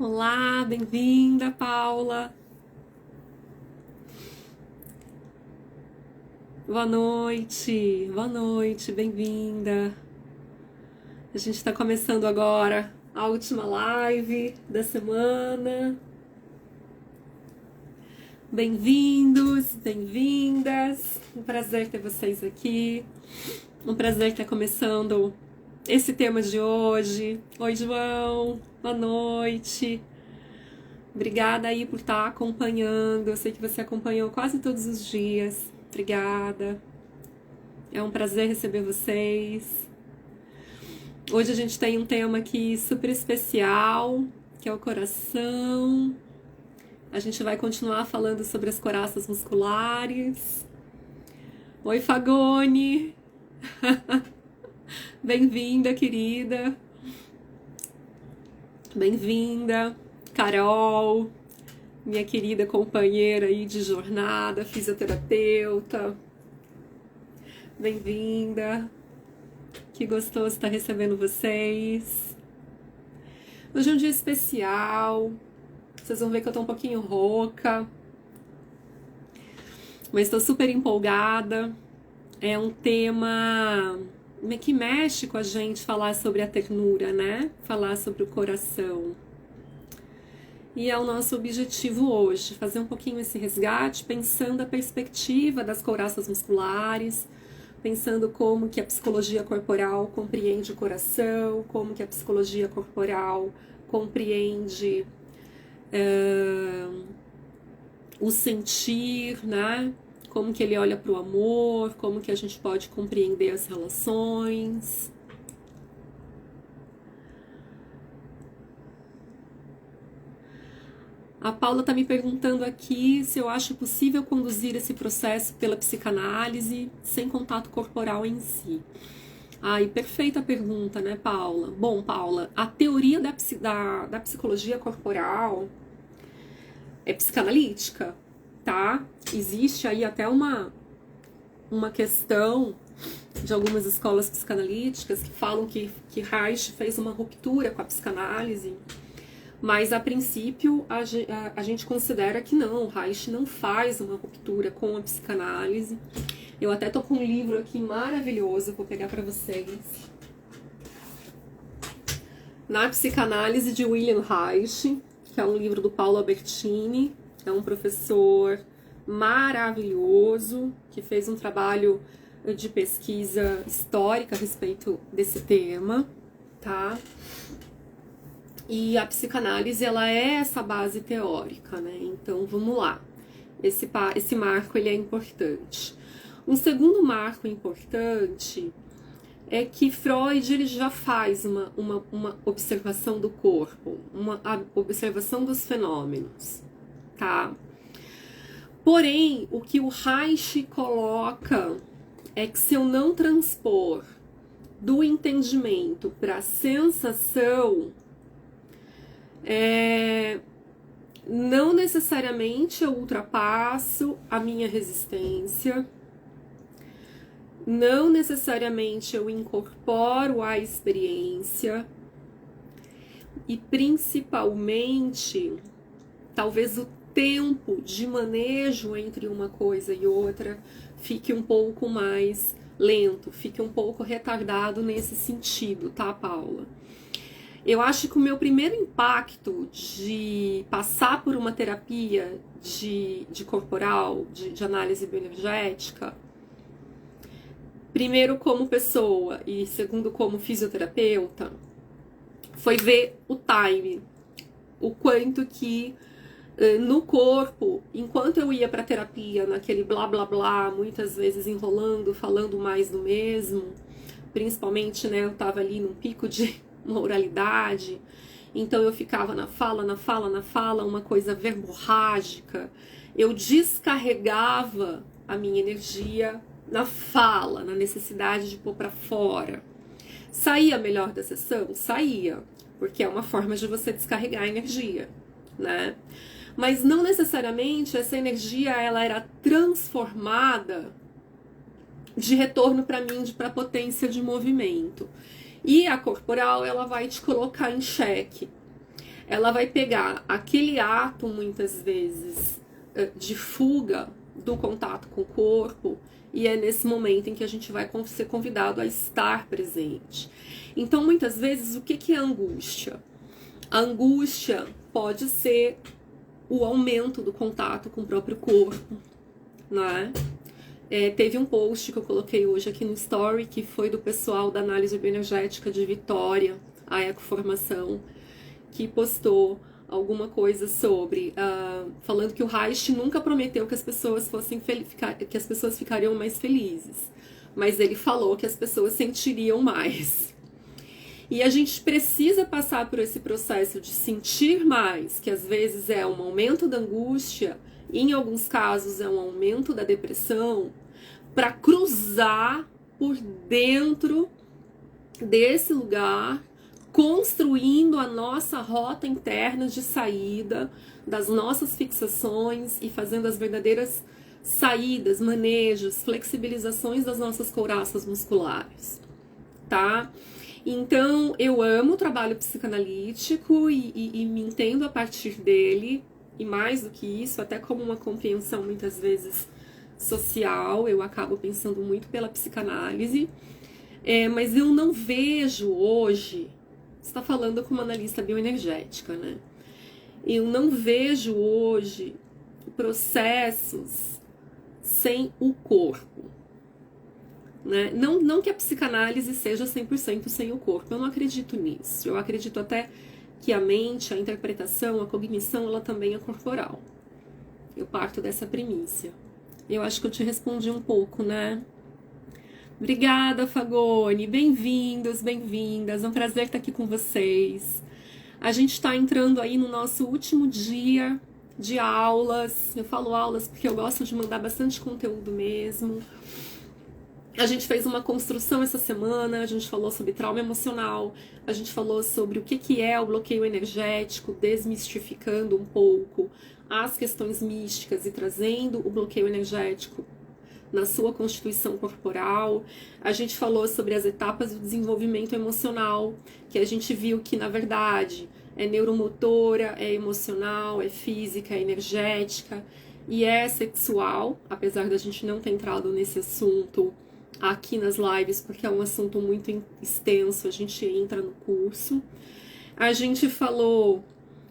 Olá, bem-vinda, Paula. Boa noite, bem-vinda. A gente está começando agora a última live da semana. Bem-vindos, bem-vindas. Um prazer ter vocês aqui. Um prazer estar começando esse tema de hoje. Oi, João. Boa noite. Obrigada aí por estar acompanhando. Eu sei que você acompanhou quase todos os dias. Obrigada. É um prazer receber vocês. Hoje a gente tem um tema aqui super especial, que é o coração. A gente vai continuar falando sobre as coraças musculares. Oi, Fagone. Bem-vinda, querida. Bem-vinda, Carol, minha querida companheira aí de jornada, fisioterapeuta. Bem-vinda. Que gostoso estar recebendo vocês. Hoje é um dia especial. Vocês vão ver que eu tô um pouquinho rouca, mas estou super empolgada. É um tema que mexe com a gente falar sobre a ternura, né? Falar sobre o coração. E é o nosso objetivo hoje, fazer um pouquinho esse resgate, pensando a perspectiva das couraças musculares, pensando como que a psicologia corporal compreende o coração, como que a psicologia corporal compreende o sentir, né? Como que ele olha para o amor, como que a gente pode compreender as relações. A Paula está me perguntando aqui se eu acho possível conduzir esse processo pela psicanálise sem contato corporal em si. Ai, perfeita pergunta, né, Paula? Bom, Paula, a teoria da psicologia corporal é psicanalítica, tá? Existe aí até uma questão de algumas escolas psicanalíticas que falam que Reich fez uma ruptura com a psicanálise, mas a princípio a gente considera que não, Reich não faz uma ruptura com a psicanálise. Eu até tô com um livro aqui maravilhoso, vou pegar para vocês. Na Psicanálise de William Reich, que é um livro do Paulo Albertini, é um professor maravilhoso, que fez um trabalho de pesquisa histórica a respeito desse tema, tá? E a psicanálise, ela é essa base teórica, né? Então, vamos lá. Esse marco, ele é importante. Um segundo marco importante é que Freud ele já faz uma observação do corpo, uma observação dos fenômenos, tá? Porém, o que o Reich coloca é que se eu não transpor do entendimento para a sensação, não necessariamente eu ultrapasso a minha resistência, não necessariamente eu incorporo a experiência e principalmente talvez o tempo de manejo entre uma coisa e outra fique um pouco mais lento, fique um pouco retardado nesse sentido, tá, Paula? Eu acho que o meu primeiro impacto de passar por uma terapia de corporal, de análise bioenergética, primeiro como pessoa e segundo como fisioterapeuta, foi ver o time, o quanto que no corpo, enquanto eu ia para terapia, naquele blá blá blá, muitas vezes enrolando, falando mais do mesmo, principalmente, né, eu tava ali num pico de uma oralidade, então eu ficava na fala, uma coisa verborrágica, eu descarregava a minha energia na fala, na necessidade de pôr para fora. Saía melhor da sessão? Saía, porque é uma forma de você descarregar a energia, né? Mas não necessariamente essa energia ela era transformada de retorno para mim, para potência de movimento. E a corporal ela vai te colocar em xeque. ela vai pegar aquele ato, muitas vezes, de fuga do contato com o corpo, e é nesse momento em que a gente vai ser convidado a estar presente. Então, muitas vezes, o que é angústia? A angústia pode ser o aumento do contato com o próprio corpo, né? Teve um post que eu coloquei hoje aqui no Story, que foi do pessoal da análise bioenergética de Vitória, a Ecoformação, que postou alguma coisa sobre, falando que o Reich nunca prometeu que as pessoas que as pessoas ficariam mais felizes, mas ele falou que as pessoas sentiriam mais. E a gente precisa passar por esse processo de sentir mais, que às vezes é um aumento da angústia, e em alguns casos é um aumento da depressão, para cruzar por dentro desse lugar, construindo a nossa rota interna de saída das nossas fixações e fazendo as verdadeiras saídas, manejos, flexibilizações das nossas couraças musculares, tá? Então, eu amo o trabalho psicanalítico e me entendo a partir dele, e mais do que isso, até como uma compreensão muitas vezes social, eu acabo pensando muito pela psicanálise, mas eu não vejo hoje, você está falando como analista bioenergética, né? Eu não vejo hoje processos sem o corpo. Né? Não que a psicanálise seja 100% sem o corpo, eu não acredito nisso. Eu acredito até que a mente, a interpretação, a cognição, ela também é corporal. Eu parto dessa premissa. Eu acho que eu te respondi um pouco, né? Obrigada, Fagone. Bem-vindos, bem-vindas. É um prazer estar aqui com vocês. A gente está entrando aí no nosso último dia de aulas. Eu falo aulas porque eu gosto de mandar bastante conteúdo mesmo. A gente fez uma construção essa semana, a gente falou sobre trauma emocional, a gente falou sobre o que é o bloqueio energético, desmistificando um pouco as questões místicas e trazendo o bloqueio energético na sua constituição corporal. A gente falou sobre as etapas do desenvolvimento emocional, que a gente viu que, na verdade, é neuromotora, é emocional, é física, é energética e é sexual, apesar da gente não ter entrado nesse assunto aqui nas lives, porque é um assunto muito extenso, a gente entra no curso. A gente falou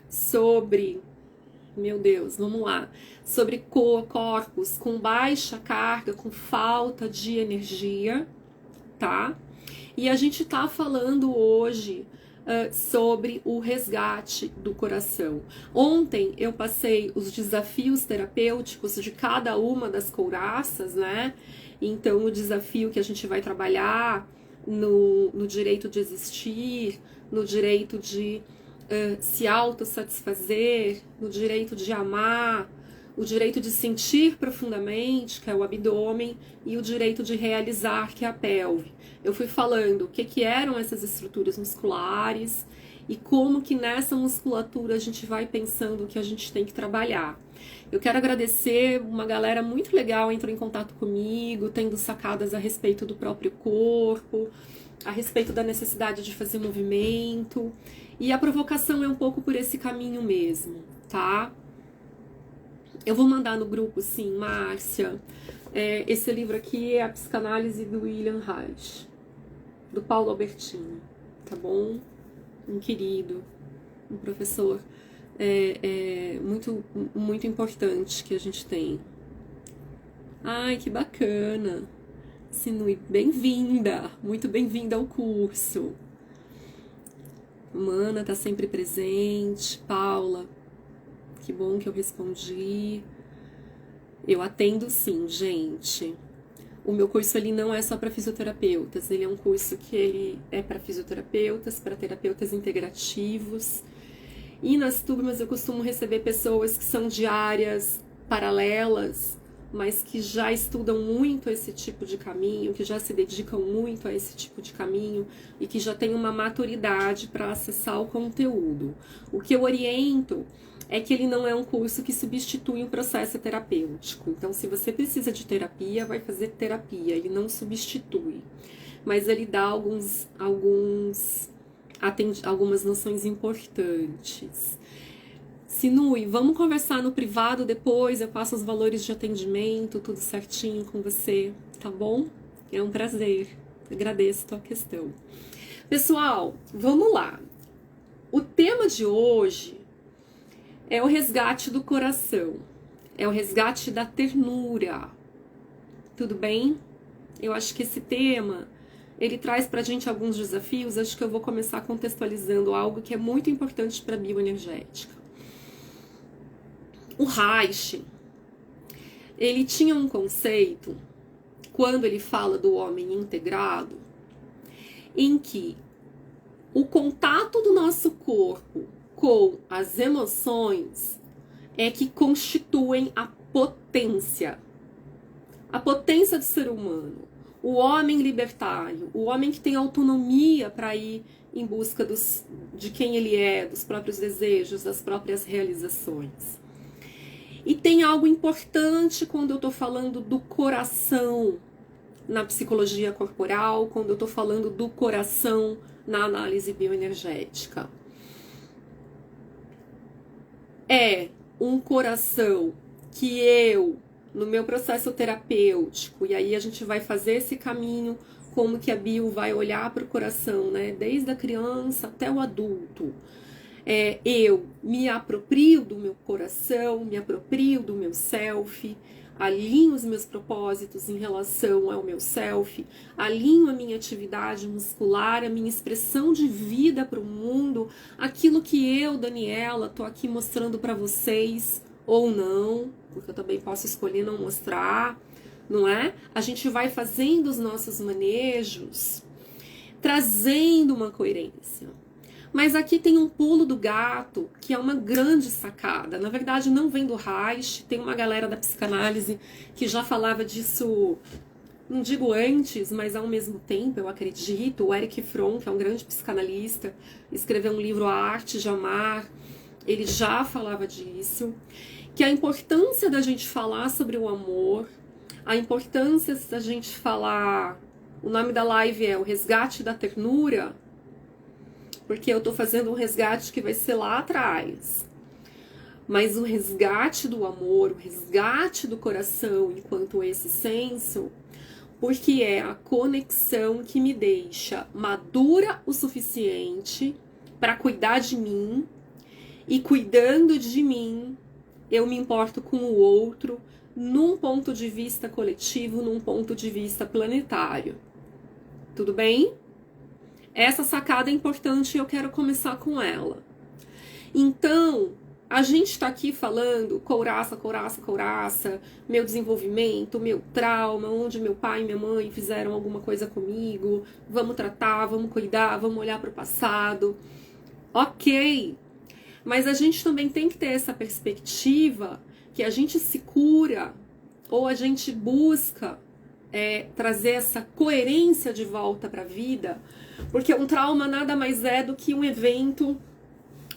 sobre, meu Deus, vamos lá, sobre corpos com baixa carga, com falta de energia, tá? E a gente tá falando hoje sobre o resgate do coração. Ontem eu passei os desafios terapêuticos de cada uma das couraças, né? Então, o desafio que a gente vai trabalhar no direito de existir, no direito de se autossatisfazer, no direito de amar, o direito de sentir profundamente, que é o abdômen, e o direito de realizar, que é a pelve. Eu fui falando o que eram essas estruturas musculares e como que nessa musculatura a gente vai pensando o que a gente tem que trabalhar. Eu quero agradecer, uma galera muito legal entrou em contato comigo, tendo sacadas a respeito do próprio corpo, a respeito da necessidade de fazer movimento, e a provocação é um pouco por esse caminho mesmo, tá? Eu vou mandar no grupo, sim, Márcia. Esse livro aqui é A Psicanálise do William Reich, do Paulo Albertini, tá bom? Um querido, um professor muito, muito importante que a gente tem. Ai, que bacana! Sinui, bem-vinda! Muito bem-vinda ao curso. Mana tá sempre presente. Paula, que bom que eu respondi. Eu atendo sim, gente. O meu curso ele não é só para fisioterapeutas, ele é um curso que ele é para fisioterapeutas, para terapeutas integrativos. E nas turmas eu costumo receber pessoas que são de áreas paralelas, mas que já estudam muito esse tipo de caminho, que já se dedicam muito a esse tipo de caminho e que já têm uma maturidade para acessar o conteúdo. O que eu oriento é que ele não é um curso que substitui o processo terapêutico. Então, se você precisa de terapia, vai fazer terapia, ele não substitui. Mas ele dá alguns algumas noções importantes. Sinui, vamos conversar no privado depois, eu passo os valores de atendimento, tudo certinho com você, tá bom? É um prazer, agradeço a tua questão. Pessoal, vamos lá. O tema de hoje é o resgate do coração, é o resgate da ternura, tudo bem? Eu acho que esse tema, ele traz pra gente alguns desafios, acho que eu vou começar contextualizando algo que é muito importante para a bioenergética. O Reich, ele tinha um conceito, quando ele fala do homem integrado, em que o contato do nosso corpo com as emoções é que constituem a potência do ser humano. O homem libertário, o homem que tem autonomia para ir em busca de quem ele é, dos próprios desejos, das próprias realizações. E tem algo importante quando eu estou falando do coração na psicologia corporal, quando eu estou falando do coração na análise bioenergética. É um coração que eu, no meu processo terapêutico, e aí a gente vai fazer esse caminho, como que a bio vai olhar para o coração, né? Desde a criança até o adulto. Eu me aproprio do meu coração, me aproprio do meu self, alinho os meus propósitos em relação ao meu self, alinho a minha atividade muscular, a minha expressão de vida para o mundo, aquilo que eu, Daniela, tô aqui mostrando para vocês, ou não, porque eu também posso escolher não mostrar, não é? A gente vai fazendo os nossos manejos, trazendo uma coerência. Mas aqui tem um pulo do gato, que é uma grande sacada. Na verdade, não vem do Reich, tem uma galera da psicanálise que já falava disso, não digo antes, mas ao mesmo tempo, eu acredito. O Erich Fromm, que é um grande psicanalista, escreveu um livro A Arte de Amar, ele já falava disso, que a importância da gente falar sobre o amor, a importância da gente falar, o nome da live é o resgate da ternura, porque eu tô fazendo um resgate que vai ser lá atrás. Mas o resgate do amor, o resgate do coração enquanto esse senso, porque é a conexão que me deixa madura o suficiente para cuidar de mim, e cuidando de mim, eu me importo com o outro num ponto de vista coletivo, num ponto de vista planetário. Tudo bem? Essa sacada é importante e eu quero começar com ela. Então, a gente está aqui falando couraça, meu desenvolvimento, meu trauma, onde meu pai e minha mãe fizeram alguma coisa comigo, vamos tratar, vamos cuidar, vamos olhar para o passado. Ok, mas a gente também tem que ter essa perspectiva que a gente se cura ou a gente busca trazer essa coerência de volta para a vida, porque um trauma nada mais é do que um evento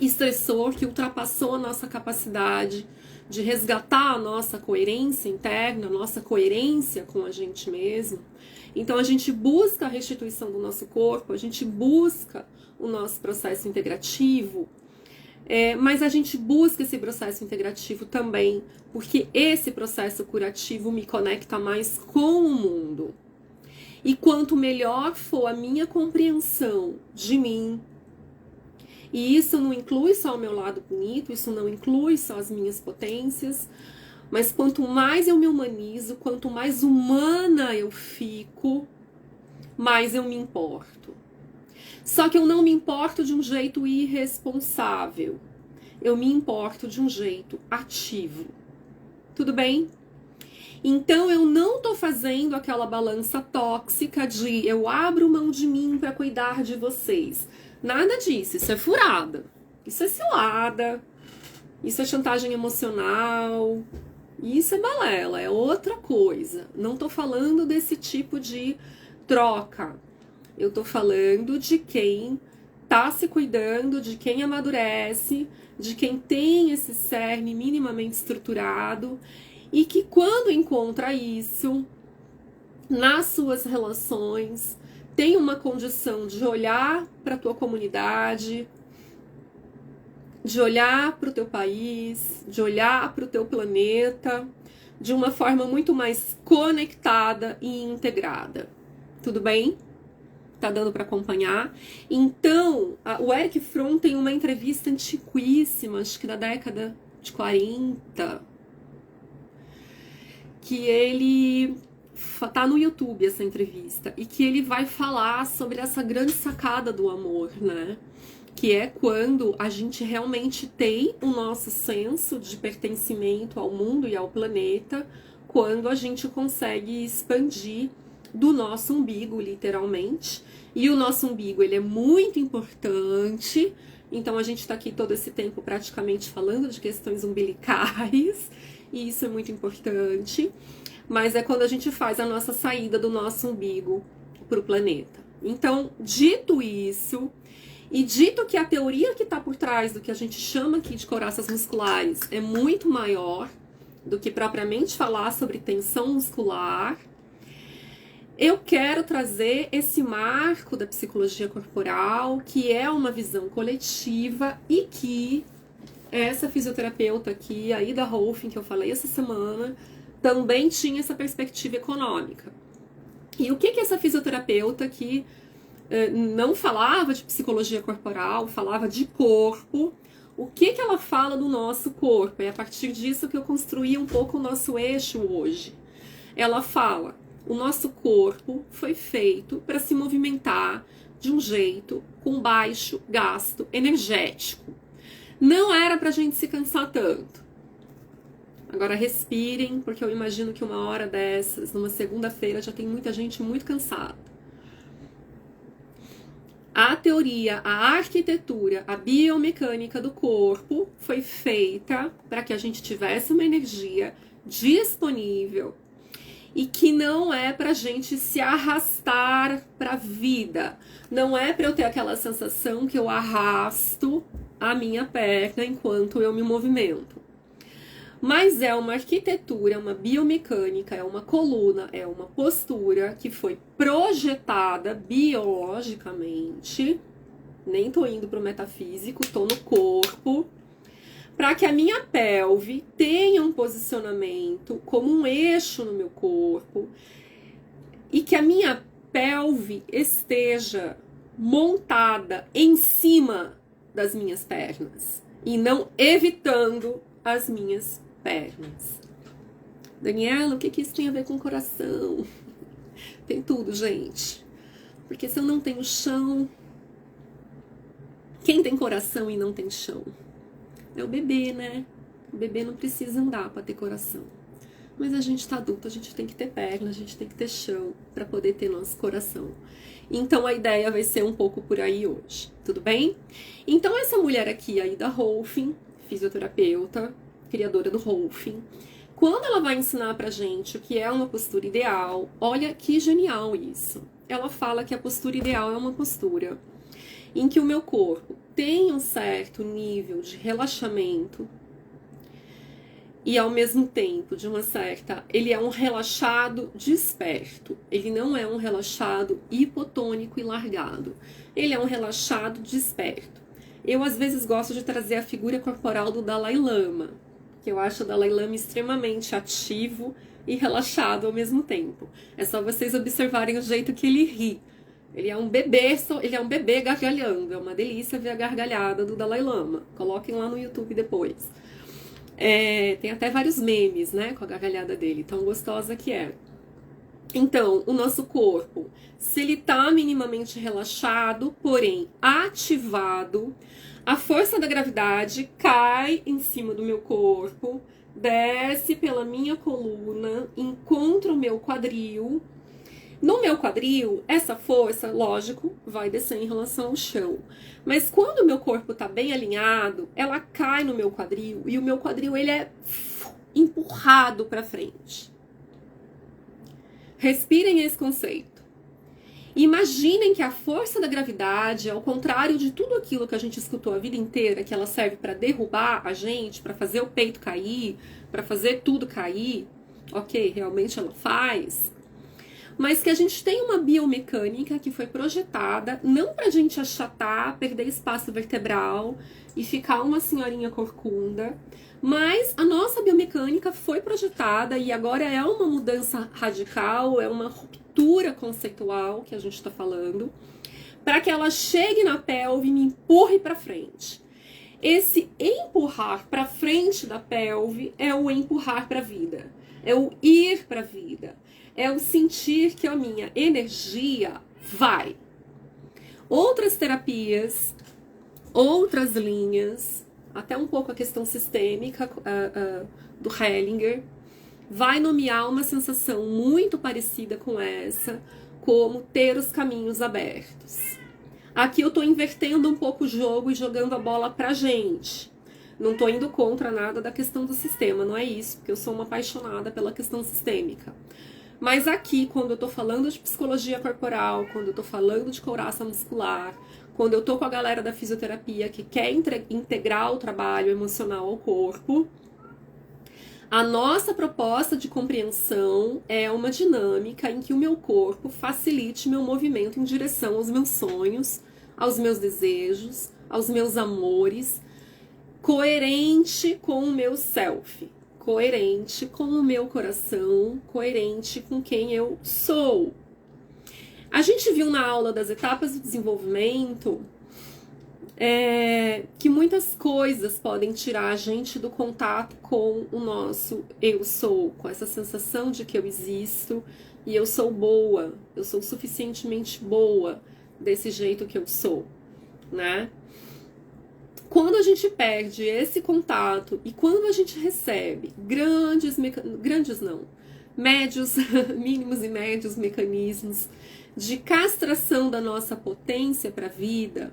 estressor que ultrapassou a nossa capacidade de resgatar a nossa coerência interna, a nossa coerência com a gente mesmo. Então a gente busca a restituição do nosso corpo, a gente busca o nosso processo integrativo, mas a gente busca esse processo integrativo também, porque esse processo curativo me conecta mais com o mundo. E quanto melhor for a minha compreensão de mim, e isso não inclui só o meu lado bonito, isso não inclui só as minhas potências, mas quanto mais eu me humanizo, quanto mais humana eu fico, mais eu me importo. Só que eu não me importo de um jeito irresponsável, eu me importo de um jeito ativo. Tudo bem? Então eu não tô fazendo aquela balança tóxica de eu abro mão de mim para cuidar de vocês. Nada disso, isso é furada, isso é cilada, isso é chantagem emocional, isso é balela, é outra coisa. Não tô falando desse tipo de troca. Eu tô falando de quem tá se cuidando, de quem amadurece, de quem tem esse cerne minimamente estruturado e que quando encontra isso nas suas relações tem uma condição de olhar para a tua comunidade, de olhar para o teu país, de olhar para o teu planeta, de uma forma muito mais conectada e integrada. Tudo bem? Tá dando para acompanhar? Então, o Erich Fromm tem uma entrevista antiquíssima, acho que da década de 40, que ele tá no YouTube essa entrevista, e que ele vai falar sobre essa grande sacada do amor, né? Que é quando a gente realmente tem o nosso senso de pertencimento ao mundo e ao planeta, quando a gente consegue expandir do nosso umbigo, literalmente. E o nosso umbigo, ele é muito importante, então a gente está aqui todo esse tempo praticamente falando de questões umbilicais, e isso é muito importante, mas é quando a gente faz a nossa saída do nosso umbigo para o planeta. Então, dito isso, e dito que a teoria que está por trás do que a gente chama aqui de coraças musculares é muito maior do que propriamente falar sobre tensão muscular, eu quero trazer esse marco da psicologia corporal, que é uma visão coletiva e que essa fisioterapeuta aqui, a Ida Rolfing, que eu falei essa semana, também tinha essa perspectiva econômica. E o que essa fisioterapeuta que não falava de psicologia corporal, falava de corpo, o que ela fala do nosso corpo? É a partir disso que eu construí um pouco o nosso eixo hoje. Ela fala: o nosso corpo foi feito para se movimentar de um jeito com baixo gasto energético. Não era pra gente se cansar tanto. Agora respirem, porque eu imagino que uma hora dessas, numa segunda-feira, já tem muita gente muito cansada. A teoria, a arquitetura, a biomecânica do corpo foi feita para que a gente tivesse uma energia disponível e que não é pra gente se arrastar pra vida. Não é pra eu ter aquela sensação que eu arrasto a minha perna enquanto eu me movimento. Mas é uma arquitetura, uma biomecânica, é uma coluna, é uma postura que foi projetada biologicamente. Nem tô indo pro metafísico, tô no corpo, para que a minha pelve tenha um posicionamento como um eixo no meu corpo e que a minha pelve esteja montada em cima das minhas pernas e não evitando as minhas pernas. Daniela, o que isso tem a ver com o coração? Tem tudo, gente. Porque se eu não tenho chão, quem tem coração e não tem chão? É o bebê, né? O bebê não precisa andar para ter coração. Mas a gente tá adulto, a gente tem que ter perna, a gente tem que ter chão para poder ter nosso coração. Então a ideia vai ser um pouco por aí hoje, tudo bem? Então essa mulher aqui, a Ida Rolfing, fisioterapeuta, criadora do Rolfing, quando ela vai ensinar pra gente o que é uma postura ideal, olha que genial isso. Ela fala que a postura ideal é uma postura em que o meu corpo tem um certo nível de relaxamento e ao mesmo tempo de uma certa, ele é um relaxado desperto, ele não é um relaxado hipotônico e largado, ele é um relaxado desperto. Eu às vezes gosto de trazer a figura corporal do Dalai Lama, que eu acho o Dalai Lama extremamente ativo e relaxado ao mesmo tempo. É só vocês observarem o jeito que ele ri. Ele é um bebê gargalhando. É uma delícia ver a gargalhada do Dalai Lama. Coloquem lá no YouTube depois. Tem até vários memes, né, com a gargalhada dele, tão gostosa que é. Então, o nosso corpo, se ele tá minimamente relaxado, porém ativado, a força da gravidade cai em cima do meu corpo, desce pela minha coluna, encontra o meu quadril. No meu quadril, essa força, lógico, vai descer em relação ao chão. Mas quando o meu corpo está bem alinhado, ela cai no meu quadril e o meu quadril ele é empurrado para frente. Respirem esse conceito. Imaginem que a força da gravidade, ao contrário de tudo aquilo que a gente escutou a vida inteira, que ela serve para derrubar a gente, para fazer o peito cair, para fazer tudo cair, ok, realmente ela faz. mas que a gente tem uma biomecânica que foi projetada não pra gente achatar, perder espaço vertebral e ficar uma senhorinha corcunda, mas a nossa biomecânica foi projetada e agora é uma mudança radical, é uma ruptura conceitual que a gente está falando, para que ela chegue na pelve e me empurre para frente. Esse empurrar para frente da pelve é o empurrar para a vida, é o ir para a vida, é o sentir que a minha energia vai. Outras terapias, outras linhas, até um pouco a questão sistêmica do Hellinger, vai nomear uma sensação muito parecida com essa, como ter os caminhos abertos. Aqui eu tô invertendo um pouco o jogo e jogando a bola pra gente. Não tô indo contra nada da questão do sistema, não é isso, porque eu sou uma apaixonada pela questão sistêmica. Mas aqui, quando eu tô falando de psicologia corporal, quando eu tô falando de couraça muscular, quando eu tô com a galera da fisioterapia que quer integrar o trabalho emocional ao corpo, a nossa proposta de compreensão é uma dinâmica em que o meu corpo facilite meu movimento em direção aos meus sonhos, aos meus desejos, aos meus amores, coerente com o meu self, coerente com o meu coração, coerente com quem eu sou. A gente viu na aula das etapas do desenvolvimento que muitas coisas podem tirar a gente do contato com o nosso eu sou, com essa sensação de que eu existo e eu sou boa, eu sou suficientemente boa desse jeito que eu sou, né? Quando a gente perde esse contato e quando a gente recebe médios, mínimos e médios mecanismos de castração da nossa potência para a vida,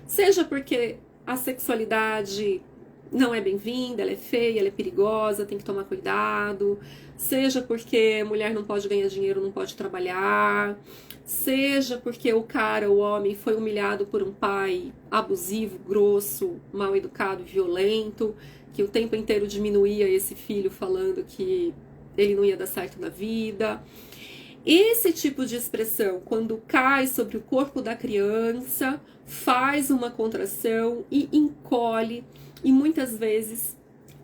seja porque a sexualidade não é bem-vinda, ela é feia, ela é perigosa, tem que tomar cuidado, seja porque a mulher não pode ganhar dinheiro, não pode trabalhar, seja porque o cara, o homem, foi humilhado por um pai abusivo, grosso, mal educado, violento, que o tempo inteiro diminuía esse filho falando que ele não ia dar certo na vida. Esse tipo de expressão, quando cai sobre o corpo da criança, faz uma contração e encolhe, e muitas vezes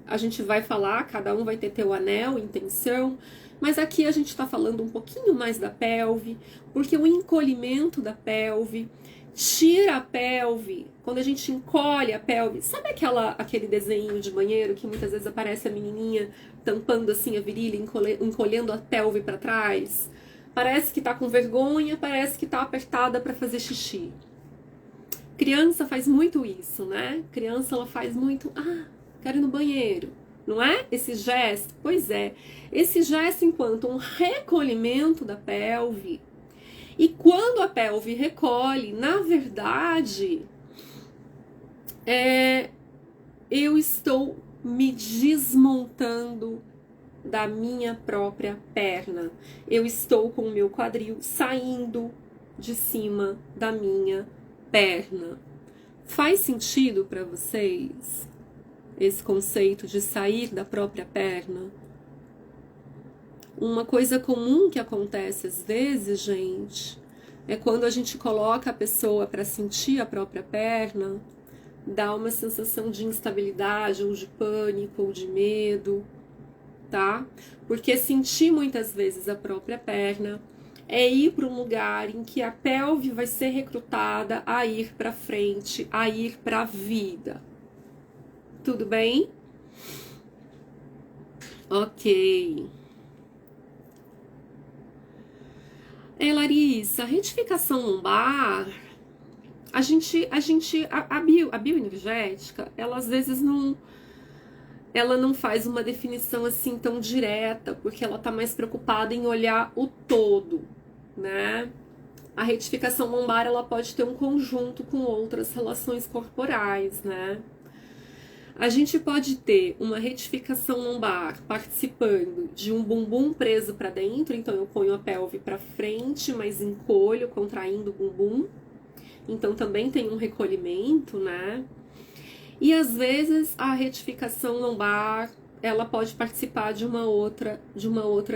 a gente vai falar, cada um vai ter teu anel, intenção, mas aqui a gente está falando um pouquinho mais da pelve, porque o encolhimento da pelve tira a pelve, quando a gente encolhe a pelve, sabe aquele desenho de banheiro que muitas vezes aparece a menininha tampando assim a virilha, encolhendo a pelve para trás? Parece que tá com vergonha, parece que tá apertada para fazer xixi. Criança faz muito isso, né? Criança, ela faz muito, quero ir no banheiro, não é? Esse gesto, pois é. Esse gesto enquanto um recolhimento da pelve. E quando a pelve recolhe, na verdade, eu estou me desmontando da minha própria perna. Eu estou com o meu quadril saindo de cima da minha perna. Faz sentido para vocês esse conceito de sair da própria perna? Uma coisa comum que acontece às vezes, gente, é quando a gente coloca a pessoa para sentir a própria perna, dá uma sensação de instabilidade, ou de pânico, ou de medo, tá? Porque sentir muitas vezes a própria perna é ir para um lugar em que a pelve vai ser recrutada a ir para frente, a ir para a vida. Tudo bem? Ok. Larissa, a retificação lombar, a bioenergética, ela às vezes ela não faz uma definição assim tão direta, porque ela tá mais preocupada em olhar o todo, né? A retificação lombar, ela pode ter um conjunto com outras relações corporais, né? A gente pode ter uma retificação lombar participando de um bumbum preso para dentro, então eu ponho a pelve para frente, mas encolho, contraindo o bumbum. Então também tem um recolhimento, né? E às vezes a retificação lombar, ela pode participar de uma outra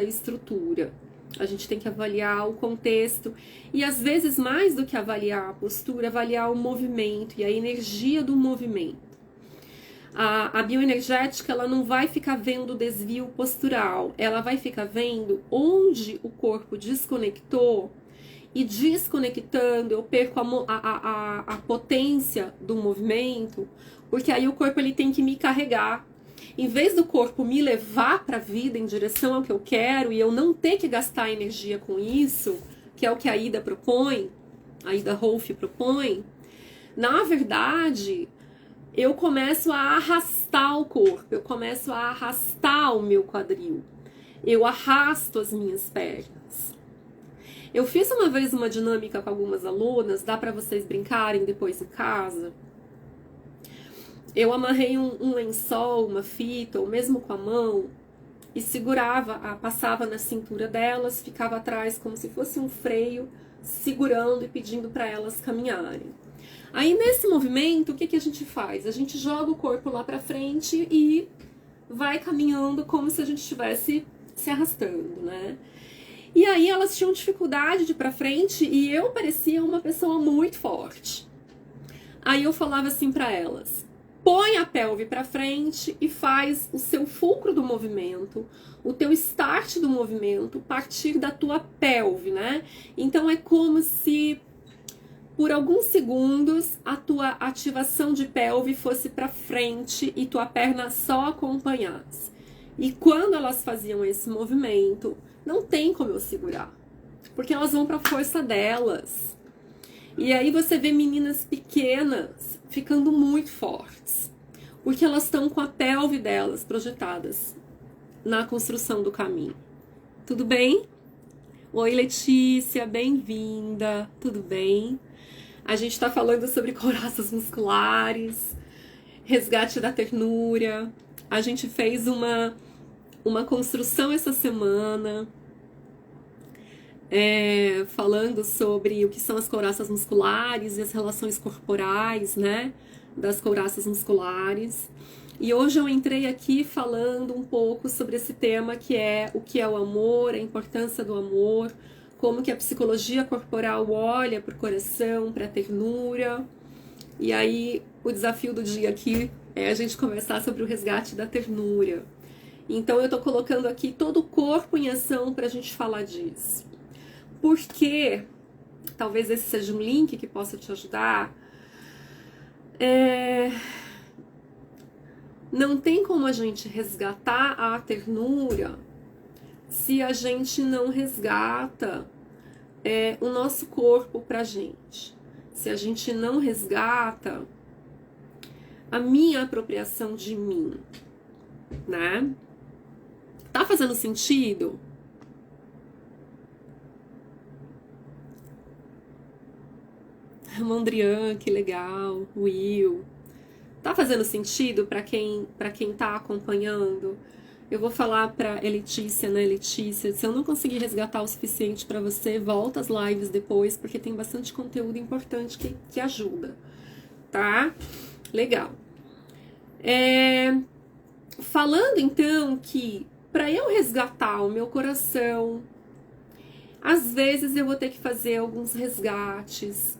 estrutura. A gente tem que avaliar o contexto e, às vezes, mais do que avaliar a postura, avaliar o movimento e a energia do movimento. A bioenergética, ela não vai ficar vendo o desvio postural, ela vai ficar vendo onde o corpo desconectou, e desconectando eu perco a potência do movimento, porque aí o corpo ele tem que me carregar. Em vez do corpo me levar para a vida em direção ao que eu quero e eu não ter que gastar energia com isso, que é o que a Ida propõe, a Ida Rolf propõe, na verdade, eu começo a arrastar o corpo, eu começo a arrastar o meu quadril, eu arrasto as minhas pernas. Eu fiz uma vez uma dinâmica com algumas alunas, dá para vocês brincarem depois em casa. Eu amarrei um lençol, uma fita, ou mesmo com a mão, e segurava, passava na cintura delas, ficava atrás como se fosse um freio, segurando e pedindo para elas caminharem. Aí nesse movimento, o que a gente faz? A gente joga o corpo lá para frente e vai caminhando como se a gente estivesse se arrastando, né? E aí elas tinham dificuldade de ir para frente e eu parecia uma pessoa muito forte. Aí eu falava assim para elas: põe a pelve para frente e faz o seu fulcro do movimento, o teu start do movimento partir da tua pelve, né? Então é como se por alguns segundos a tua ativação de pelve fosse para frente e tua perna só acompanhasse. E quando elas faziam esse movimento, não tem como eu segurar, porque elas vão para a força delas. E aí você vê meninas pequenas ficando muito fortes, porque elas estão com a pelve delas projetadas na construção do caminho. Tudo bem? Oi, Letícia, bem-vinda. Tudo bem? A gente está falando sobre couraças musculares, resgate da ternura. A gente fez uma construção essa semana, falando sobre o que são as couraças musculares e as relações corporais, né, das couraças musculares. E hoje eu entrei aqui falando um pouco sobre esse tema que é o que é o amor, a importância do amor, como que a psicologia corporal olha para o coração, para a ternura. E aí o desafio do dia aqui é a gente conversar sobre o resgate da ternura. Então eu tô colocando aqui todo o corpo em ação pra gente falar disso. Porque, talvez esse seja um link que possa te ajudar, não tem como a gente resgatar a ternura se a gente não resgata o nosso corpo pra gente. Se a gente não resgata a minha apropriação de mim, né? Tá fazendo sentido? Mondrian, que legal. Will. Tá fazendo sentido para quem tá acompanhando? Eu vou falar pra Letícia, né, Letícia? Se eu não conseguir resgatar o suficiente para você, volta às lives depois, porque tem bastante conteúdo importante que ajuda, tá? Legal. Falando então que para eu resgatar o meu coração, às vezes eu vou ter que fazer alguns resgates,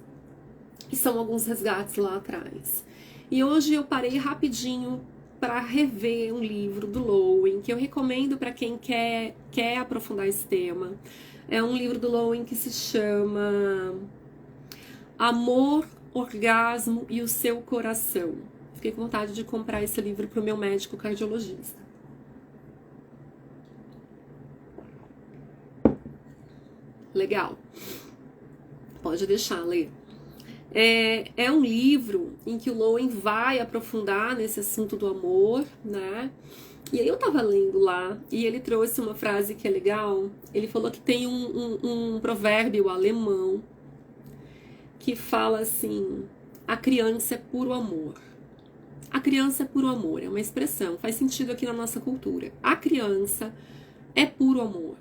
e são alguns resgates lá atrás. E hoje eu parei rapidinho para rever um livro do Lowen, que eu recomendo para quem quer aprofundar esse tema. É um livro do Lowen que se chama Amor, Orgasmo e o Seu Coração. Fiquei com vontade de comprar esse livro para o meu médico cardiologista. Legal. Pode deixar, ler. É um livro em que o Lowen vai aprofundar nesse assunto do amor, né? E aí eu tava lendo lá e ele trouxe uma frase que é legal. Ele falou que tem um provérbio alemão que fala assim: a criança é puro amor. A criança é puro amor, é uma expressão, faz sentido aqui na nossa cultura. A criança é puro amor.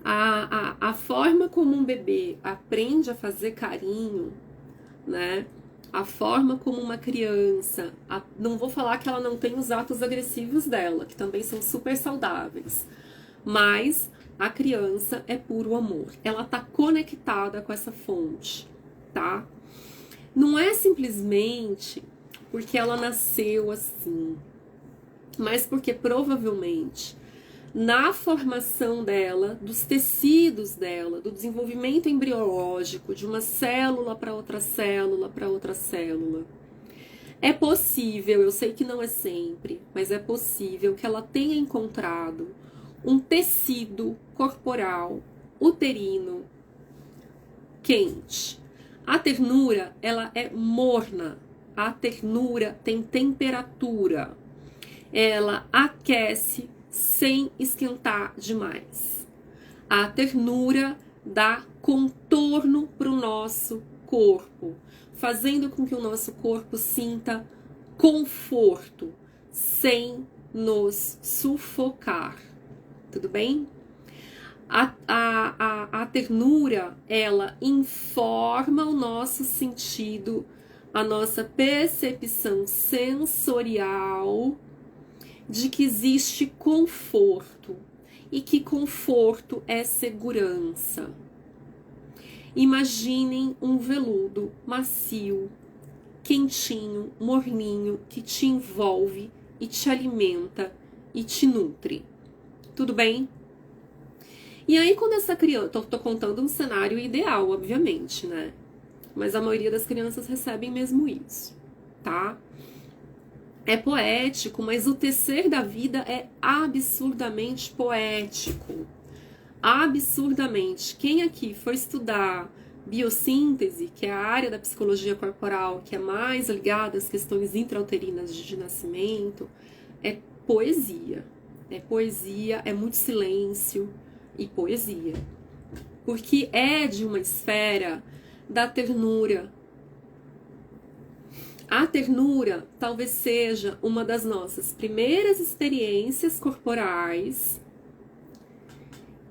A forma como um bebê aprende a fazer carinho, né? A forma como uma criança, não vou falar que ela não tem os atos agressivos dela, que também são super saudáveis, mas a criança é puro amor. Ela tá conectada com essa fonte, tá? Não é simplesmente porque ela nasceu assim, mas porque provavelmente na formação dela, dos tecidos dela, do desenvolvimento embriológico, de uma célula para outra célula, para outra célula, é possível, eu sei que não é sempre, mas é possível que ela tenha encontrado um tecido corporal uterino quente. A ternura, ela é morna. A ternura tem temperatura. Ela aquece sem esquentar demais. A ternura dá contorno para o nosso corpo, fazendo com que o nosso corpo sinta conforto, sem nos sufocar. Tudo bem? A ternura, ela informa o nosso sentido, a nossa percepção sensorial de que existe conforto e que conforto é segurança. Imaginem um veludo macio, quentinho, morninho, que te envolve e te alimenta e te nutre. Tudo bem? E aí quando essa criança... Tô contando um cenário ideal, obviamente, né? Mas a maioria das crianças recebem mesmo isso, tá? É poético, mas o tecer da vida é absurdamente poético. Absurdamente. Quem aqui for estudar biossíntese, que é a área da psicologia corporal, que é mais ligada às questões intrauterinas de nascimento, é poesia. É poesia, é muito silêncio e poesia. Porque é de uma esfera da ternura. A ternura talvez seja uma das nossas primeiras experiências corporais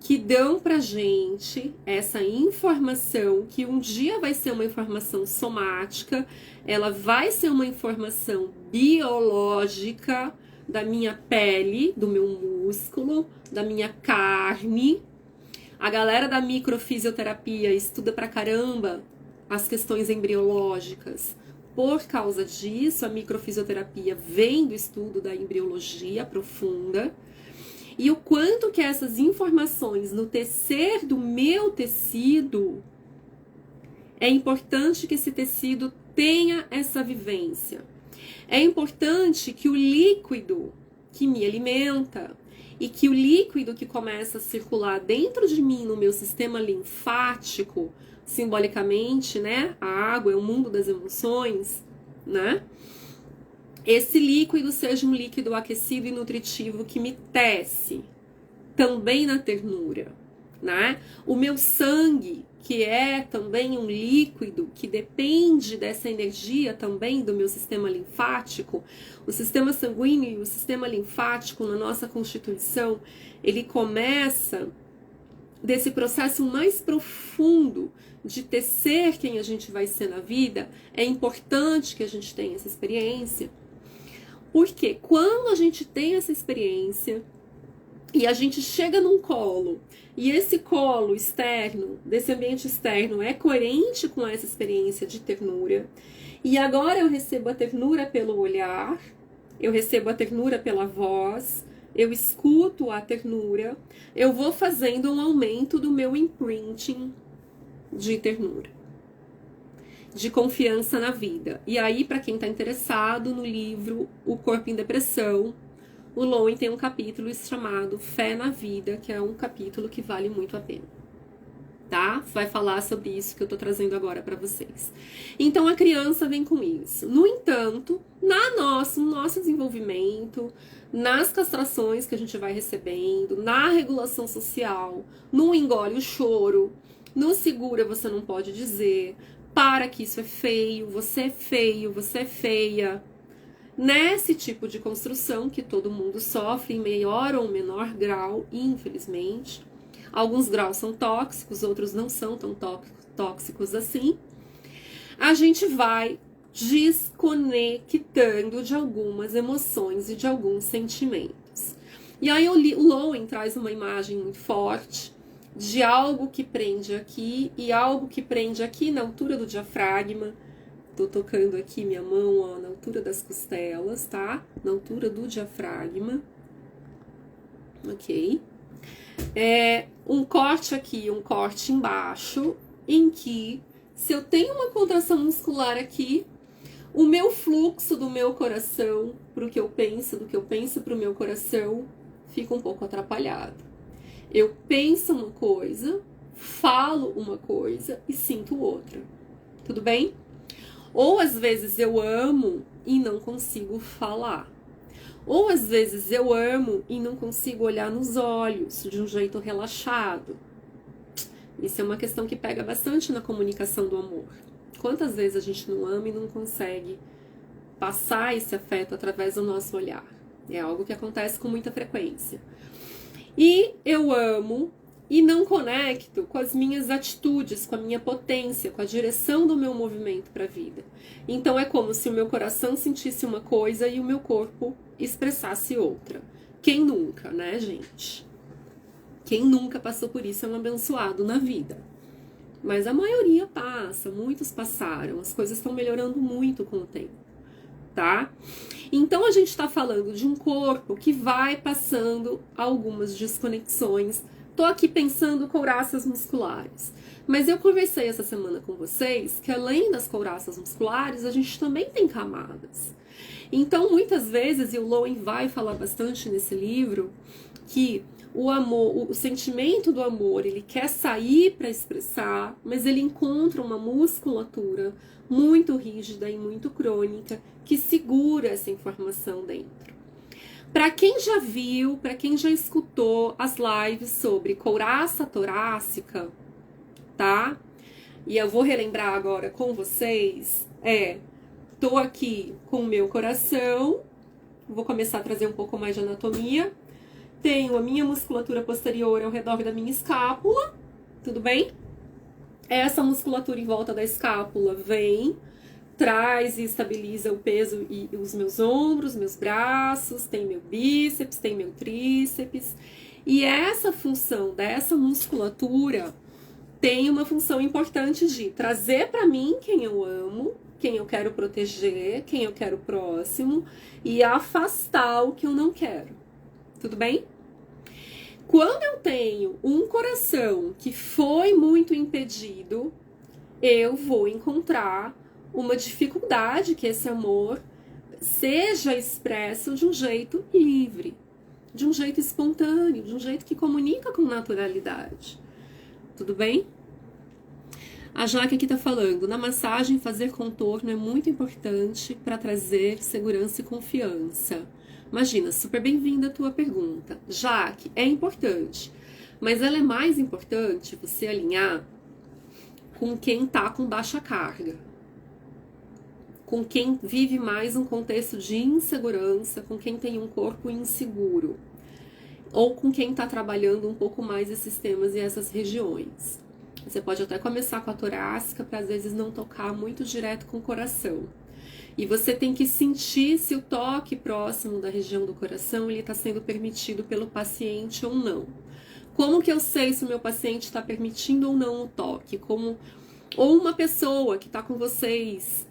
que dão pra gente essa informação que um dia vai ser uma informação somática, ela vai ser uma informação biológica da minha pele, do meu músculo, da minha carne. A galera da microfisioterapia estuda pra caramba as questões embriológicas. Por causa disso, a microfisioterapia vem do estudo da embriologia profunda. E o quanto que essas informações no tecer do meu tecido, é importante que esse tecido tenha essa vivência. É importante que o líquido que me alimenta e que o líquido que começa a circular dentro de mim, no meu sistema linfático, simbolicamente, né? A água é o mundo das emoções, né? Esse líquido seja um líquido aquecido e nutritivo que me tece, também na ternura, né? O meu sangue, que é também um líquido que depende dessa energia também do meu sistema linfático, o sistema sanguíneo e o sistema linfático na nossa constituição, ele começa desse processo mais profundo de tecer quem a gente vai ser na vida. É importante que a gente tenha essa experiência, porque quando a gente tem essa experiência e a gente chega num colo, e esse colo externo, desse ambiente externo, é coerente com essa experiência de ternura, e agora eu recebo a ternura pelo olhar, eu recebo a ternura pela voz, eu escuto a ternura, eu vou fazendo um aumento do meu imprinting de ternura, de confiança na vida. E aí, para quem está interessado no livro O Corpo em Depressão, o Lowen tem um capítulo chamado Fé na Vida, que é um capítulo que vale muito a pena, tá? Vai falar sobre isso que eu tô trazendo agora para vocês. Então, a criança vem com isso. No entanto, no nosso desenvolvimento, nas castrações que a gente vai recebendo, na regulação social, no engole o choro, no segura você não pode dizer, para que isso é feio, você é feia. Nesse tipo de construção que todo mundo sofre em maior ou menor grau, infelizmente. Alguns graus são tóxicos, outros não são tão tóxicos assim. A gente vai desconectando de algumas emoções e de alguns sentimentos. E aí o Lowen traz uma imagem muito forte de algo que prende aqui e algo que prende aqui na altura do diafragma. Tô tocando aqui minha mão, ó, na altura das costelas, tá? Na altura do diafragma. Ok? Um corte aqui, um corte embaixo, em que, se eu tenho uma contração muscular aqui, o meu fluxo do meu coração pro que eu penso, do que eu penso pro meu coração, fica um pouco atrapalhado. Eu penso uma coisa, falo uma coisa e sinto outra. Tudo bem? Ou às vezes eu amo e não consigo falar. Ou às vezes eu amo e não consigo olhar nos olhos de um jeito relaxado. Isso é uma questão que pega bastante na comunicação do amor. Quantas vezes a gente não ama e não consegue passar esse afeto através do nosso olhar? É algo que acontece com muita frequência. E eu amo e não conecto com as minhas atitudes, com a minha potência, com a direção do meu movimento para a vida. Então é como se o meu coração sentisse uma coisa e o meu corpo expressasse outra. Quem nunca, né, gente? Quem nunca passou por isso é um abençoado na vida. Mas a maioria passa, muitos passaram, as coisas estão melhorando muito com o tempo. Tá? Então a gente está falando de um corpo que vai passando algumas desconexões. Tô aqui pensando couraças musculares. Mas eu conversei essa semana com vocês que além das couraças musculares, a gente também tem camadas. Então muitas vezes, e o Lowen vai falar bastante nesse livro, que o amor, o sentimento do amor, ele quer sair para expressar, mas ele encontra uma musculatura muito rígida e muito crônica que segura essa informação dentro. Para quem já viu, para quem já escutou as lives sobre couraça torácica, tá? E eu vou relembrar agora com vocês, tô aqui com o meu coração, vou começar a trazer um pouco mais de anatomia. Tenho a minha musculatura posterior ao redor da minha escápula, tudo bem? Essa musculatura em volta da escápula vem, traz e estabiliza o peso e os meus ombros, meus braços, tem meu bíceps, tem meu tríceps. E essa função dessa musculatura tem uma função importante de trazer para mim quem eu amo, quem eu quero proteger, quem eu quero próximo e afastar o que eu não quero. Tudo bem? Quando eu tenho um coração que foi muito impedido, eu vou encontrar uma dificuldade que esse amor seja expresso de um jeito livre, de um jeito espontâneo, de um jeito que comunica com naturalidade. Tudo bem? A Jaque aqui tá falando, na massagem fazer contorno é muito importante para trazer segurança e confiança. Imagina, super bem-vinda a tua pergunta. Jaque, é importante, mas ela é mais importante você alinhar com quem tá com baixa carga, com quem vive mais um contexto de insegurança, com quem tem um corpo inseguro, ou com quem tá trabalhando um pouco mais esses temas e essas regiões. Você pode até começar com a torácica para às vezes não tocar muito direto com o coração. E você tem que sentir se o toque próximo da região do coração ele está sendo permitido pelo paciente ou não. Como que eu sei se o meu paciente está permitindo ou não o toque? Ou uma pessoa que está com vocês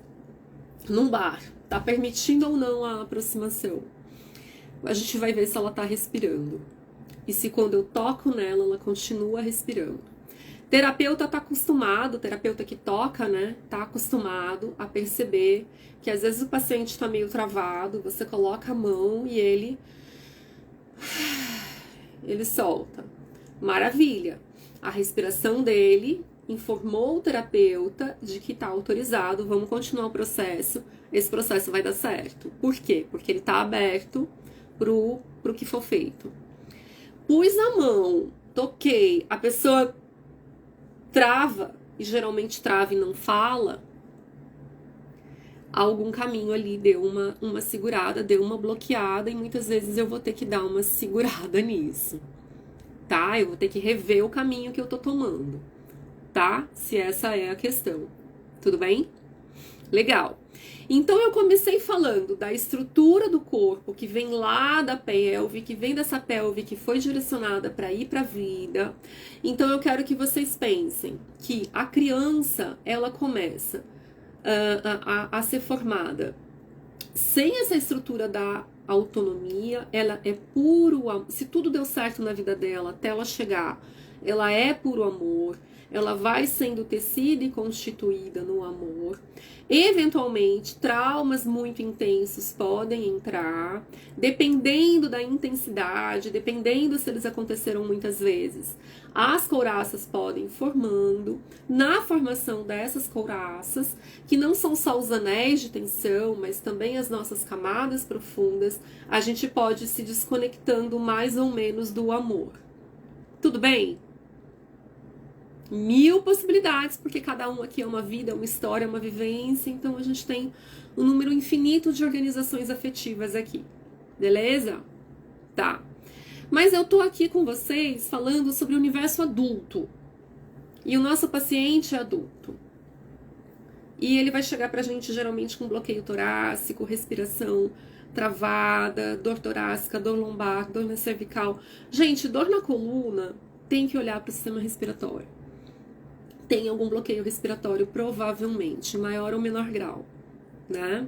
num bar, está permitindo ou não a aproximação? A gente vai ver se ela está respirando. E se quando eu toco nela, ela continua respirando. Terapeuta tá acostumado, terapeuta que toca, né, tá acostumado a perceber que às vezes o paciente tá meio travado, você coloca a mão e ele solta. Maravilha. A respiração dele informou o terapeuta de que tá autorizado, vamos continuar o processo. Esse processo vai dar certo. Por quê? Porque ele tá aberto pro que for feito. Pus a mão, toquei, a pessoa trava, e geralmente trava e não fala, algum caminho ali deu uma segurada, deu uma bloqueada, e muitas vezes eu vou ter que dar uma segurada nisso, tá? Eu vou ter que rever o caminho que eu tô tomando, tá? Se essa é a questão, tudo bem? Legal. Então eu comecei falando da estrutura do corpo que vem lá da pelve, que vem dessa pelve que foi direcionada para ir para a vida. Então eu quero que vocês pensem que a criança, ela começa a ser formada sem essa estrutura da autonomia, ela é puro amor. Se tudo deu certo na vida dela até ela chegar, ela é puro amor, ela vai sendo tecida e constituída no amor. Eventualmente, traumas muito intensos podem entrar, dependendo da intensidade, dependendo se eles aconteceram muitas vezes. As couraças podem ir formando. Na formação dessas couraças, que não são só os anéis de tensão, mas também as nossas camadas profundas, a gente pode ir se desconectando mais ou menos do amor. Tudo bem? 1000 possibilidades, porque cada um aqui é uma vida, é uma história, é uma vivência, então a gente tem um número infinito de organizações afetivas aqui. Beleza? Tá. Mas eu tô aqui com vocês falando sobre o universo adulto. E o nosso paciente é adulto. E ele vai chegar pra gente geralmente com bloqueio torácico, respiração travada, dor torácica, dor lombar, dor na cervical. Gente, dor na coluna, tem que olhar para o sistema respiratório. Tem algum bloqueio respiratório, provavelmente, maior ou menor grau, né?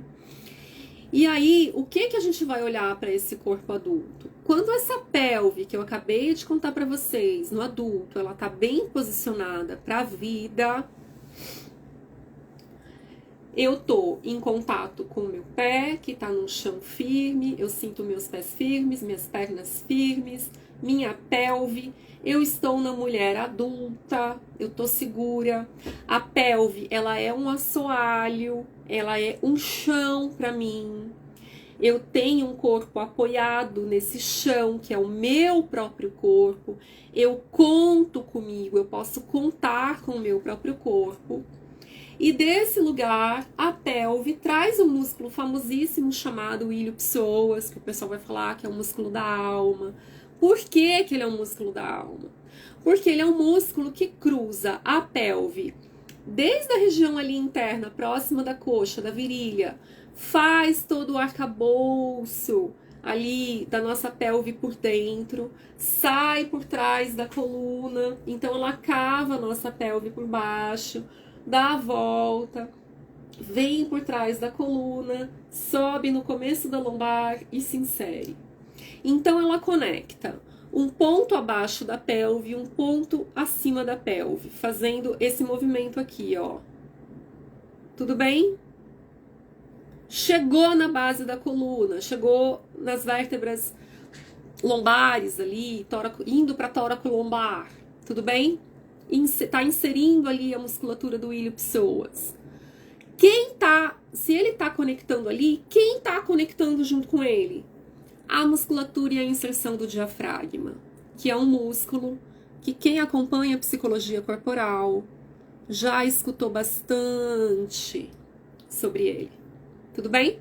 E aí, o que a gente vai olhar para esse corpo adulto? Quando essa pelve que eu acabei de contar para vocês, no adulto, ela tá bem posicionada para a vida, eu tô em contato com o meu pé, que tá no chão firme, eu sinto meus pés firmes, minhas pernas firmes, minha pelve. Eu estou na mulher adulta, eu tô segura. A pelve, ela é um assoalho, ela é um chão para mim. Eu tenho um corpo apoiado nesse chão, que é o meu próprio corpo. Eu conto comigo, eu posso contar com o meu próprio corpo. E desse lugar, a pelve traz um músculo famosíssimo chamado ilho-psoas, que o pessoal vai falar que é o músculo da alma. Por que ele é um músculo da alma? Porque ele é um músculo que cruza a pelve desde a região ali interna, próxima da coxa, da virilha, faz todo o arcabouço ali da nossa pelve por dentro, sai por trás da coluna, então ela cava a nossa pelve por baixo, dá a volta, vem por trás da coluna, sobe no começo da lombar e se insere. Então ela conecta um ponto abaixo da pelve e um ponto acima da pelve, fazendo esse movimento aqui, ó. Tudo bem? Chegou na base da coluna, chegou nas vértebras lombares ali, indo para tóraco lombar. Tudo bem? Tá inserindo ali a musculatura do ilho-psoas. Se ele tá conectando ali, quem tá conectando junto com ele? A musculatura e a inserção do diafragma, que é um músculo que quem acompanha a psicologia corporal já escutou bastante sobre ele. Tudo bem?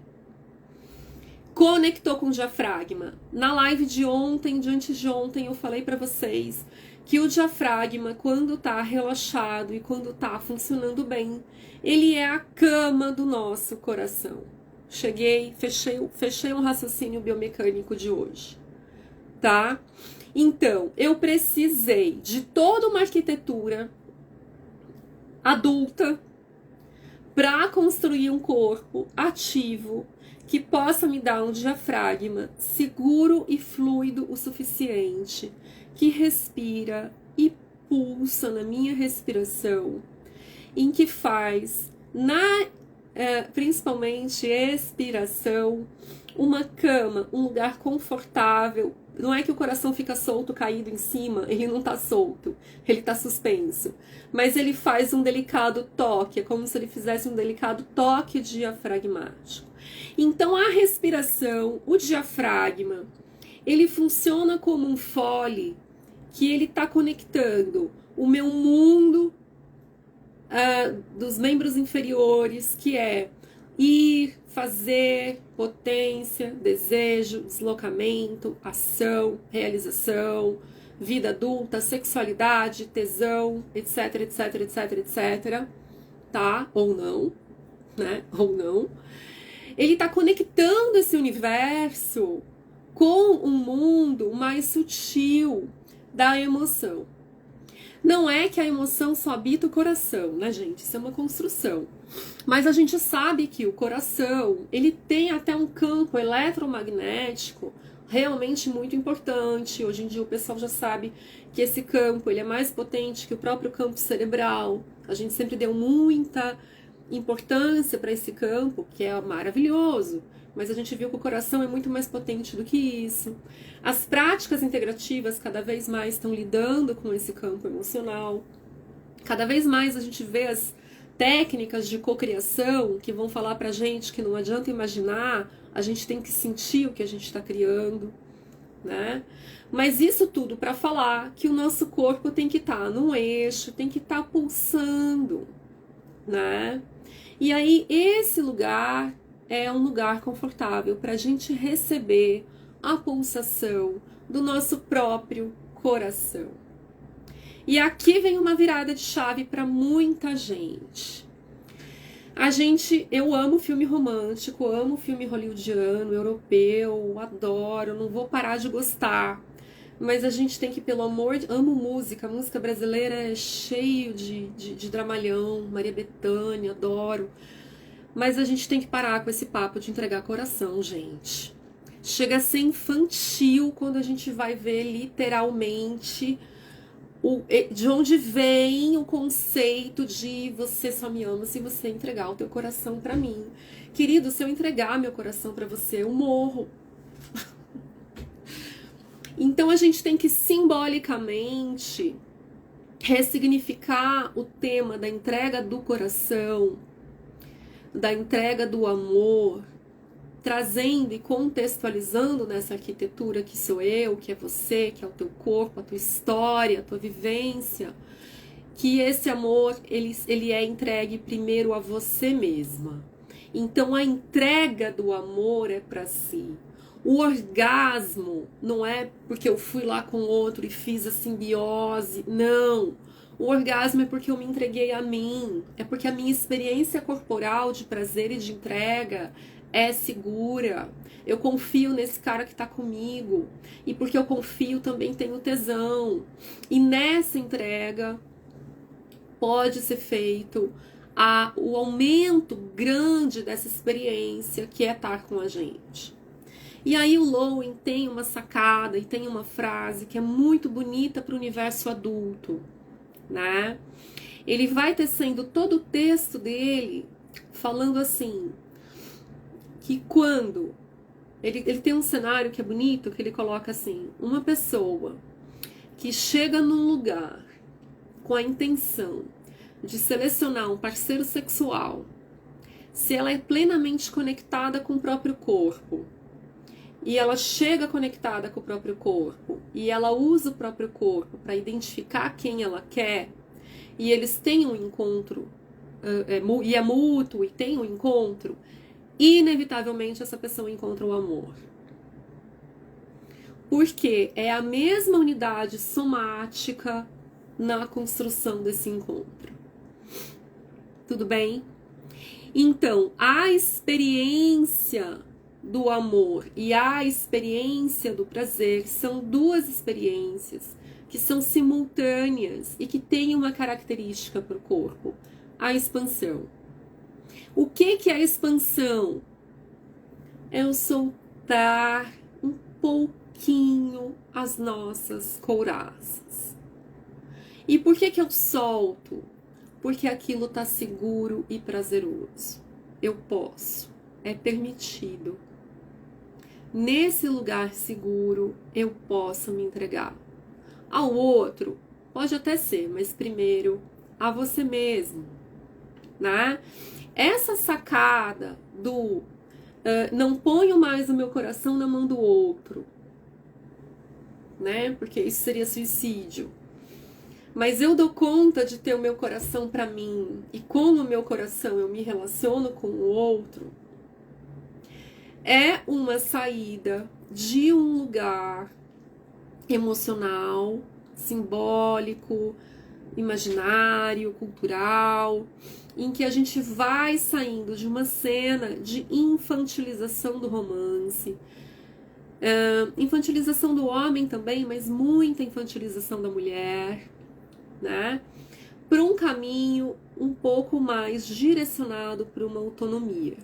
Conectou com o diafragma. Na live de ontem, de antes de ontem, eu falei para vocês que o diafragma, quando tá relaxado e quando tá funcionando bem, ele é a cama do nosso coração. Fechei um raciocínio biomecânico de hoje, tá? Então, eu precisei de toda uma arquitetura adulta para construir um corpo ativo que possa me dar um diafragma seguro e fluido o suficiente, que respira e pulsa na minha respiração, em que faz principalmente expiração, uma cama, um lugar confortável. Não é que o coração fica solto, caído em cima, ele não tá solto, ele tá suspenso. Mas ele faz um delicado toque, é como se ele fizesse um delicado toque diafragmático. Então a respiração, o diafragma, ele funciona como um fole que ele tá conectando o meu mundo dos membros inferiores, que é ir, fazer, potência, desejo, deslocamento, ação, realização, vida adulta, sexualidade, tesão, etc, etc, etc, etc, tá? Ou não. né? Ou não. Ele está conectando esse universo com um mundo mais sutil da emoção. Não é que a emoção só habita o coração, né, gente? Isso é uma construção. Mas a gente sabe que o coração, ele tem até um campo eletromagnético realmente muito importante. Hoje em dia o pessoal já sabe que esse campo, ele é mais potente que o próprio campo cerebral. A gente sempre deu muita importância para esse campo, que é maravilhoso, mas a gente viu que o coração é muito mais potente do que isso. As práticas integrativas cada vez mais estão lidando com esse campo emocional. Cada vez mais a gente vê as técnicas de cocriação que vão falar pra gente que não adianta imaginar, a gente tem que sentir o que a gente está criando, né? Mas isso tudo para falar que o nosso corpo tem que estar num eixo, tem que estar pulsando, né? E aí esse lugar é um lugar confortável para a gente receber a pulsação do nosso próprio coração. E aqui vem uma virada de chave para muita gente. Eu amo filme romântico, amo filme hollywoodiano, europeu, adoro, não vou parar de gostar. Mas a gente tem que, pelo amor de... Amo música, a música brasileira é cheio de dramalhão, Maria Bethânia, adoro. Mas a gente tem que parar com esse papo de entregar coração, gente. Chega a ser infantil quando a gente vai ver literalmente de onde vem o conceito de você só me ama se você entregar o teu coração pra mim. Querido, se eu entregar meu coração pra você, eu morro. Então a gente tem que simbolicamente ressignificar o tema da entrega do coração, da entrega do amor, trazendo e contextualizando nessa arquitetura que sou eu, que é você, que é o teu corpo, a tua história, a tua vivência, que esse amor ele é entregue primeiro a você mesma. Então a entrega do amor é para si. O orgasmo não é porque eu fui lá com outro e fiz a simbiose, não. O orgasmo é porque eu me entreguei a mim, é porque a minha experiência corporal de prazer e de entrega é segura. Eu confio nesse cara que tá comigo. E porque eu confio também tenho tesão. E nessa entrega pode ser feito o aumento grande dessa experiência que é estar com a gente. E aí o Lowen tem uma sacada e tem uma frase que é muito bonita para o universo adulto, né? Ele vai tecendo todo o texto dele falando assim, que quando ele tem um cenário que é bonito, que ele coloca assim, uma pessoa que chega num lugar com a intenção de selecionar um parceiro sexual, se ela é plenamente conectada com o próprio corpo, e ela chega conectada com o próprio corpo, e ela usa o próprio corpo para identificar quem ela quer, e eles têm um encontro, e é mútuo, e tem um encontro, inevitavelmente essa pessoa encontra o amor. Porque é a mesma unidade somática na construção desse encontro. Tudo bem? Então, a experiência do amor e a experiência do prazer são duas experiências que são simultâneas e que têm uma característica para o corpo, a expansão. O que é a expansão? É o soltar um pouquinho as nossas couraças. E por que eu solto? Porque aquilo está seguro e prazeroso. Eu posso, é permitido. Nesse lugar seguro, eu posso me entregar. Ao outro, pode até ser, mas primeiro a você mesmo, né? Essa sacada do não ponho mais o meu coração na mão do outro, né? Porque isso seria suicídio. Mas eu dou conta de ter o meu coração para mim, e com o meu coração eu me relaciono com o outro, é uma saída de um lugar emocional, simbólico, imaginário, cultural, em que a gente vai saindo de uma cena de infantilização do romance, infantilização do homem também, mas muita infantilização da mulher, né? Para um caminho um pouco mais direcionado para uma autonomia.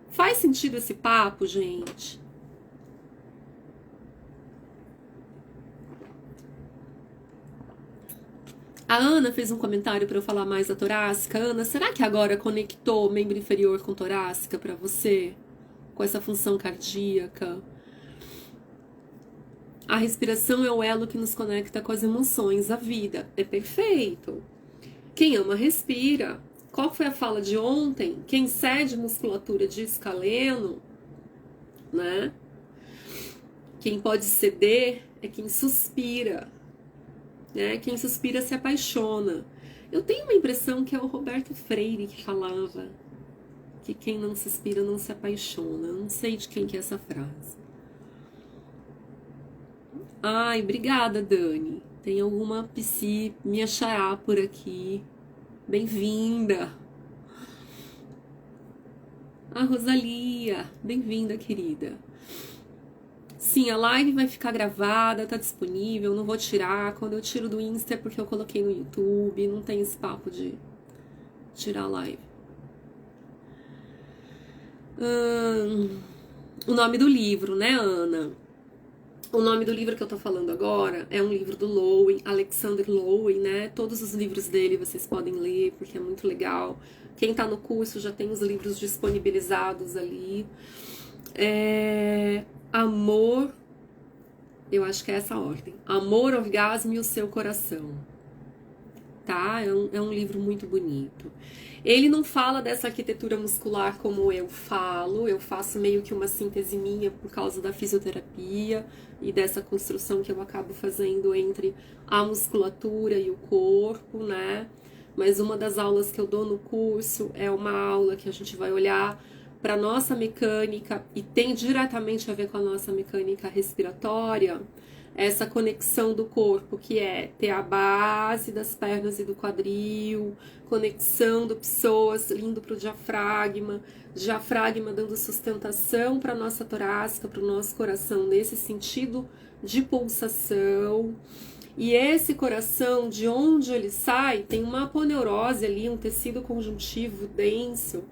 Faz sentido esse papo, gente? A Ana fez um comentário para eu falar mais da torácica. Ana, será que agora conectou membro inferior com torácica para você? Com essa função cardíaca? A respiração é o elo que nos conecta com as emoções, a vida. É perfeito. Quem ama, respira. Qual foi a fala de ontem? Quem cede musculatura de escaleno, né? Quem pode ceder é quem suspira. Né? Quem suspira se apaixona. Eu tenho uma impressão que é o Roberto Freire que falava que quem não suspira não se apaixona. Eu não sei de quem que é essa frase. Ai, obrigada, Dani. Tem alguma psi me achará por aqui. Bem-vinda. A Rosalia, bem-vinda, querida. Sim, a live vai ficar gravada, tá disponível, não vou tirar. Quando eu tiro do Insta é porque eu coloquei no YouTube, não tem esse papo de tirar a live. O nome do livro, né, Ana? O nome do livro que eu tô falando agora é um livro do Lowen, Alexander Lowen, né? Todos os livros dele vocês podem ler, porque é muito legal. Quem tá no curso já tem os livros disponibilizados ali. Amor, eu acho que é essa a ordem. Amor, Orgasmo e o Seu Coração. Tá? É um livro muito bonito. Ele não fala dessa arquitetura muscular como eu falo, eu faço meio que uma síntese minha por causa da fisioterapia e dessa construção que eu acabo fazendo entre a musculatura e o corpo, né? Mas uma das aulas que eu dou no curso é uma aula que a gente vai olhar para nossa mecânica e tem diretamente a ver com a nossa mecânica respiratória, essa conexão do corpo, que é ter a base das pernas e do quadril, conexão do psoas indo para o diafragma dando sustentação para a nossa torácica, para o nosso coração, nesse sentido de pulsação. E esse coração, de onde ele sai, tem uma aponeurose ali, um tecido conjuntivo denso,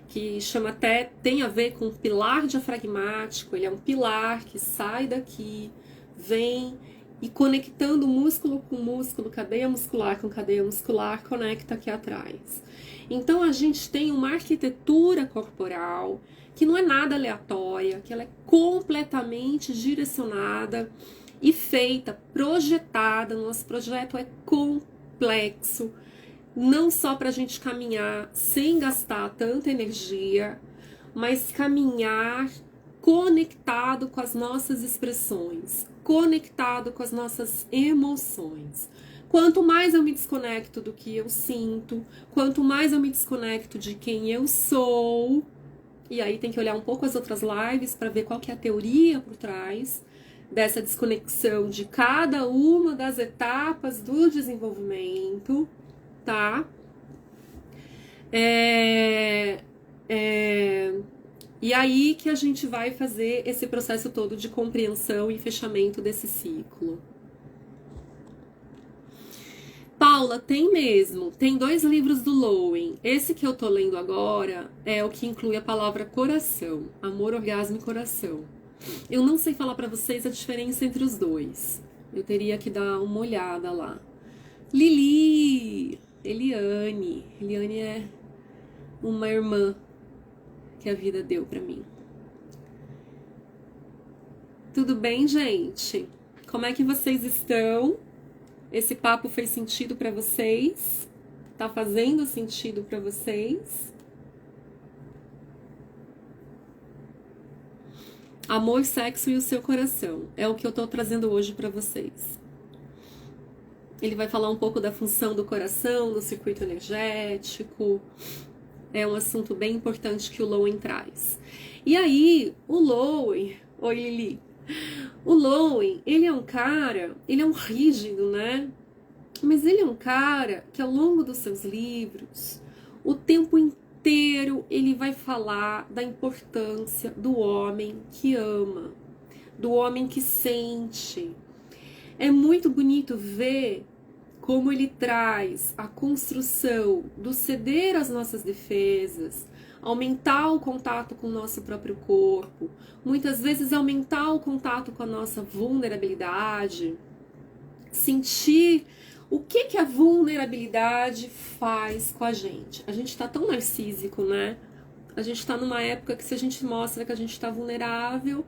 que chama até, tem a ver com o pilar diafragmático. Ele é um pilar que sai daqui, vem e conectando músculo com músculo, cadeia muscular com cadeia muscular, conecta aqui atrás. Então a gente tem uma arquitetura corporal que não é nada aleatória, que ela é completamente direcionada e feita, projetada. Nosso projeto é complexo, não só para a gente caminhar sem gastar tanta energia, mas caminhar conectado com as nossas expressões, conectado com as nossas emoções. Quanto mais eu me desconecto do que eu sinto, quanto mais eu me desconecto de quem eu sou, e aí tem que olhar um pouco as outras lives para ver qual que é a teoria por trás dessa desconexão de cada uma das etapas do desenvolvimento, tá? E aí que a gente vai fazer esse processo todo de compreensão e fechamento desse ciclo. Paula, tem mesmo. Tem 2 livros do Lowen. Esse que eu tô lendo agora é o que inclui a palavra coração. Amor, Orgasmo e Coração. Eu não sei falar pra vocês a diferença entre os dois. Eu teria que dar uma olhada lá. Lili! Eliane. Eliane é uma irmã que a vida deu pra mim. Tudo bem, gente? Como é que vocês estão? Esse papo fez sentido pra vocês? Tá fazendo sentido pra vocês? Amor, sexo e o seu coração. É o que eu tô trazendo hoje pra vocês. Ele vai falar um pouco da função do coração, do circuito energético. É um assunto bem importante que o Lowen traz. E aí, o Lowen... Oi, Lili. O Lowen, ele é um cara... Ele é um rígido, né? Mas ele é um cara que ao longo dos seus livros, o tempo inteiro ele vai falar da importância do homem que ama, do homem que sente. É muito bonito ver como ele traz a construção do ceder às nossas defesas, aumentar o contato com o nosso próprio corpo, muitas vezes aumentar o contato com a nossa vulnerabilidade, sentir o que a vulnerabilidade faz com a gente. A gente tá tão narcísico, né? A gente tá numa época que se a gente mostra que a gente tá vulnerável,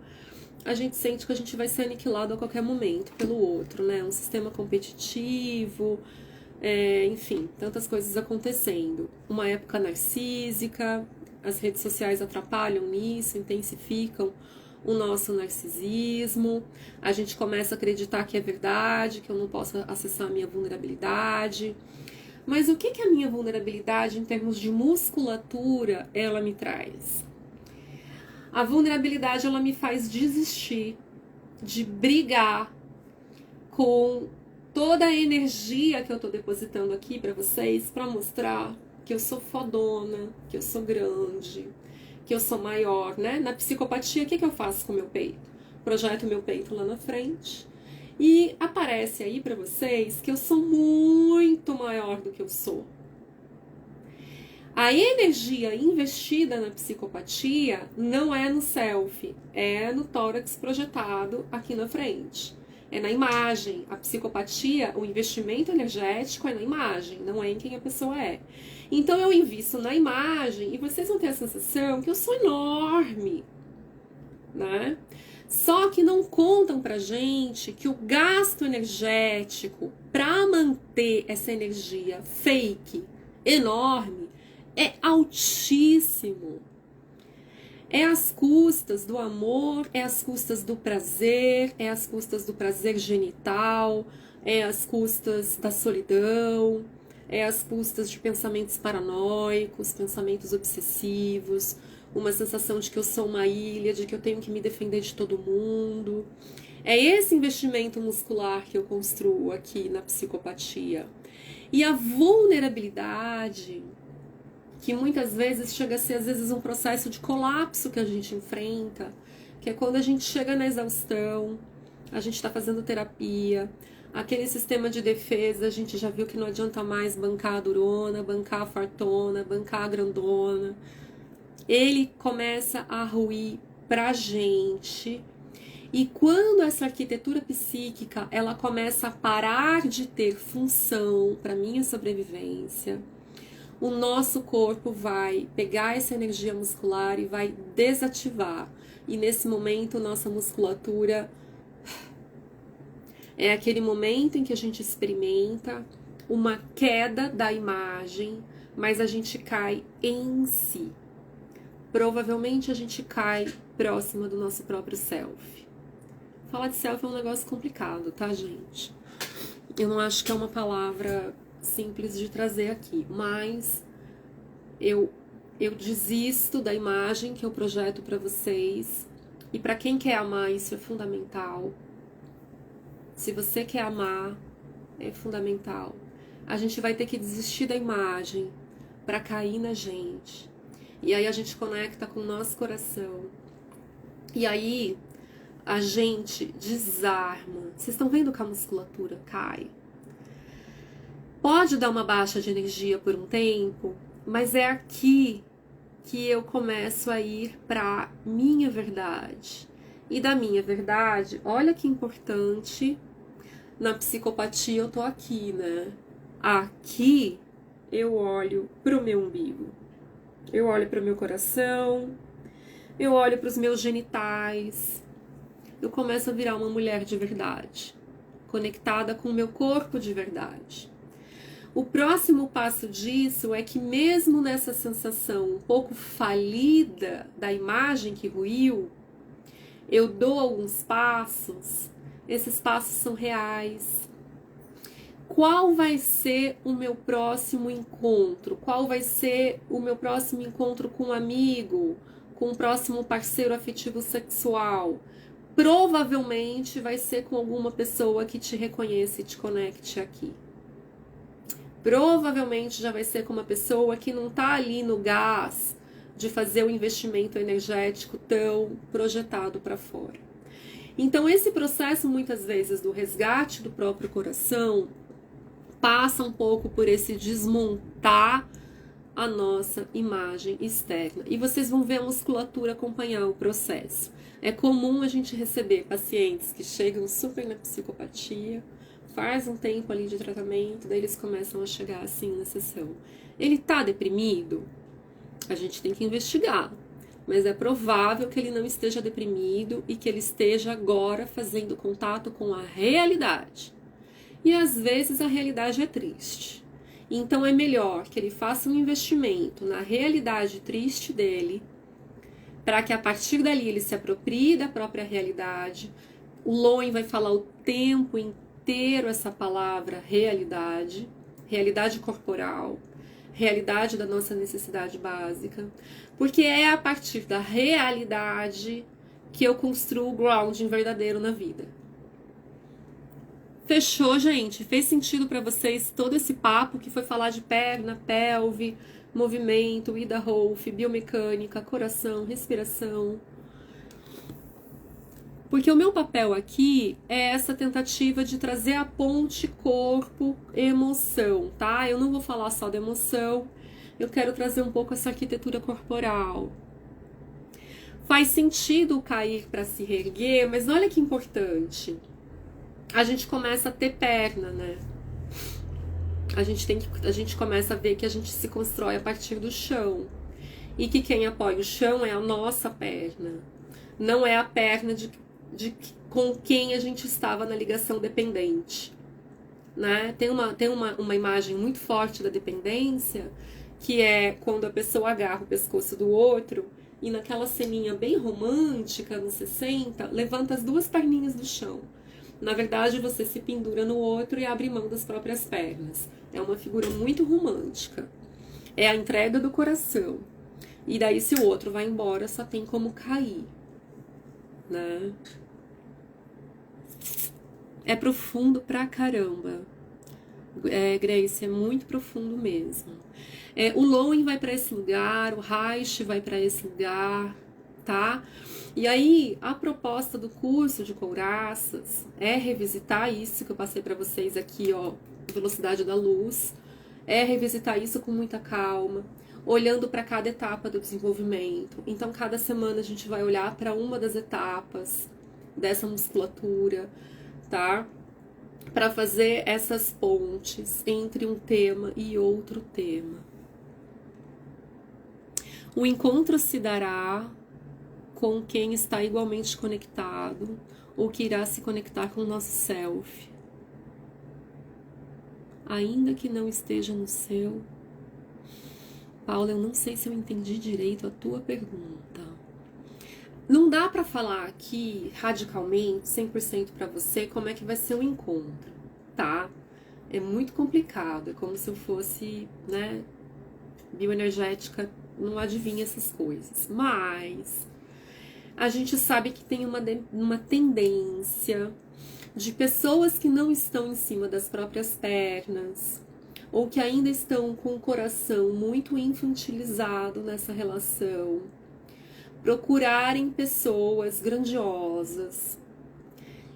a gente sente que a gente vai ser aniquilado a qualquer momento pelo outro, né? Um sistema competitivo, enfim, tantas coisas acontecendo. Uma época narcísica, as redes sociais atrapalham nisso, intensificam o nosso narcisismo, a gente começa a acreditar que é verdade, que eu não posso acessar a minha vulnerabilidade. Mas o que a minha vulnerabilidade, em termos de musculatura, ela me traz? A vulnerabilidade, ela me faz desistir de brigar com toda a energia que eu tô depositando aqui pra vocês, pra mostrar que eu sou fodona, que eu sou grande, que eu sou maior, né? Na psicopatia, o que eu faço com o meu peito? Projeto meu peito lá na frente e aparece aí pra vocês que eu sou muito maior do que eu sou. A energia investida na psicopatia não é no self, é no tórax projetado aqui na frente. É na imagem. A psicopatia, o investimento energético é na imagem, não é em quem a pessoa é. Então eu invisto na imagem e vocês vão ter a sensação que eu sou enorme, né? Só que não contam pra gente que o gasto energético para manter essa energia fake, enorme, é altíssimo. É às custas do amor, é às custas do prazer, é às custas do prazer genital, é às custas da solidão, é às custas de pensamentos paranoicos, pensamentos obsessivos, uma sensação de que eu sou uma ilha, de que eu tenho que me defender de todo mundo. É esse investimento muscular que eu construo aqui na psicopatia. E a vulnerabilidade, que muitas vezes chega a ser às vezes um processo de colapso que a gente enfrenta, que é quando a gente chega na exaustão, a gente está fazendo terapia, aquele sistema de defesa, a gente já viu que não adianta mais bancar a durona, bancar a fartona, bancar a grandona. Ele começa a ruir pra gente. E quando essa arquitetura psíquica, ela começa a parar de ter função para minha sobrevivência, o nosso corpo vai pegar essa energia muscular e vai desativar. E nesse momento, nossa musculatura é aquele momento em que a gente experimenta uma queda da imagem, mas a gente cai em si. Provavelmente a gente cai próxima do nosso próprio self. Falar de self é um negócio complicado, tá, gente? Eu não acho que é uma palavra simples de trazer aqui, mas eu desisto da imagem que eu projeto para vocês, e para quem quer amar isso é fundamental. Se você quer amar, é fundamental. A gente vai ter que desistir da imagem para cair na gente. E aí a gente conecta com o nosso coração. E aí a gente desarma. Vocês estão vendo que a musculatura cai? Pode dar uma baixa de energia por um tempo, mas é aqui que eu começo a ir para minha verdade. E da minha verdade, olha que importante, na psicopatia eu tô aqui, né? Aqui eu olho pro meu umbigo. Eu olho pro meu coração, eu olho pros meus genitais. Eu começo a virar uma mulher de verdade, conectada com o meu corpo de verdade. O próximo passo disso é que mesmo nessa sensação um pouco falida da imagem que ruiu, eu dou alguns passos, esses passos são reais. Qual vai ser o meu próximo encontro? Qual vai ser o meu próximo encontro com um amigo, com um próximo parceiro afetivo sexual? Provavelmente vai ser com alguma pessoa que te reconheça e te conecte aqui. Provavelmente já vai ser com uma pessoa que não tá ali no gás de fazer o investimento energético tão projetado para fora. Então, esse processo, muitas vezes, do resgate do próprio coração, passa um pouco por esse desmontar a nossa imagem externa. E vocês vão ver a musculatura acompanhar o processo. É comum a gente receber pacientes que chegam super na psicopatia, faz um tempo ali de tratamento, daí eles começam a chegar assim na sessão. Ele tá deprimido? A gente tem que investigar. Mas é provável que ele não esteja deprimido e que ele esteja agora fazendo contato com a realidade. E às vezes a realidade é triste. Então é melhor que ele faça um investimento na realidade triste dele, para que a partir dali ele se aproprie da própria realidade. O Lowen vai falar o tempo inteiro essa palavra realidade, realidade corporal, realidade da nossa necessidade básica, porque é a partir da realidade que eu construo o grounding verdadeiro na vida. Fechou, gente? Fez sentido para vocês todo esse papo que foi falar de perna, pelve, movimento, Ida Rolf, biomecânica, coração, respiração? Porque o meu papel aqui é essa tentativa de trazer a ponte corpo-emoção, tá? Eu não vou falar só da emoção, eu quero trazer um pouco essa arquitetura corporal. Faz sentido cair para se reerguer, mas olha que importante. A gente começa a ter perna, né? A gente começa a ver que a gente se constrói a partir do chão. E que quem apoia o chão é a nossa perna. Não é a perna com quem a gente estava na ligação dependente. Né? Tem uma imagem muito forte da dependência, que é quando a pessoa agarra o pescoço do outro e naquela ceninha bem romântica, nos 60, levanta as duas perninhas do chão. Na verdade, você se pendura no outro e abre mão das próprias pernas. É uma figura muito romântica. É a entrega do coração. E daí, se o outro vai embora, só tem como cair. Né? É profundo pra caramba. Grace, é muito profundo mesmo. O Lowen vai para esse lugar, o Reich vai para esse lugar, tá? E aí, a proposta do curso de couraças é revisitar isso que eu passei para vocês aqui, ó, velocidade da luz, é revisitar isso com muita calma, olhando para cada etapa do desenvolvimento. Então, cada semana a gente vai olhar para uma das etapas dessa musculatura, tá? Para fazer essas pontes entre um tema e outro tema. O encontro se dará com quem está igualmente conectado ou que irá se conectar com o nosso self. Ainda que não esteja no seu. Paula, eu não sei se eu entendi direito a tua pergunta. Não dá para falar aqui radicalmente, 100% para você, como é que vai ser o encontro, tá? É muito complicado, é como se eu fosse, né, bioenergética, não adivinha essas coisas. Mas a gente sabe que tem uma tendência de pessoas que não estão em cima das próprias pernas, ou que ainda estão com o coração muito infantilizado nessa relação, procurarem pessoas grandiosas.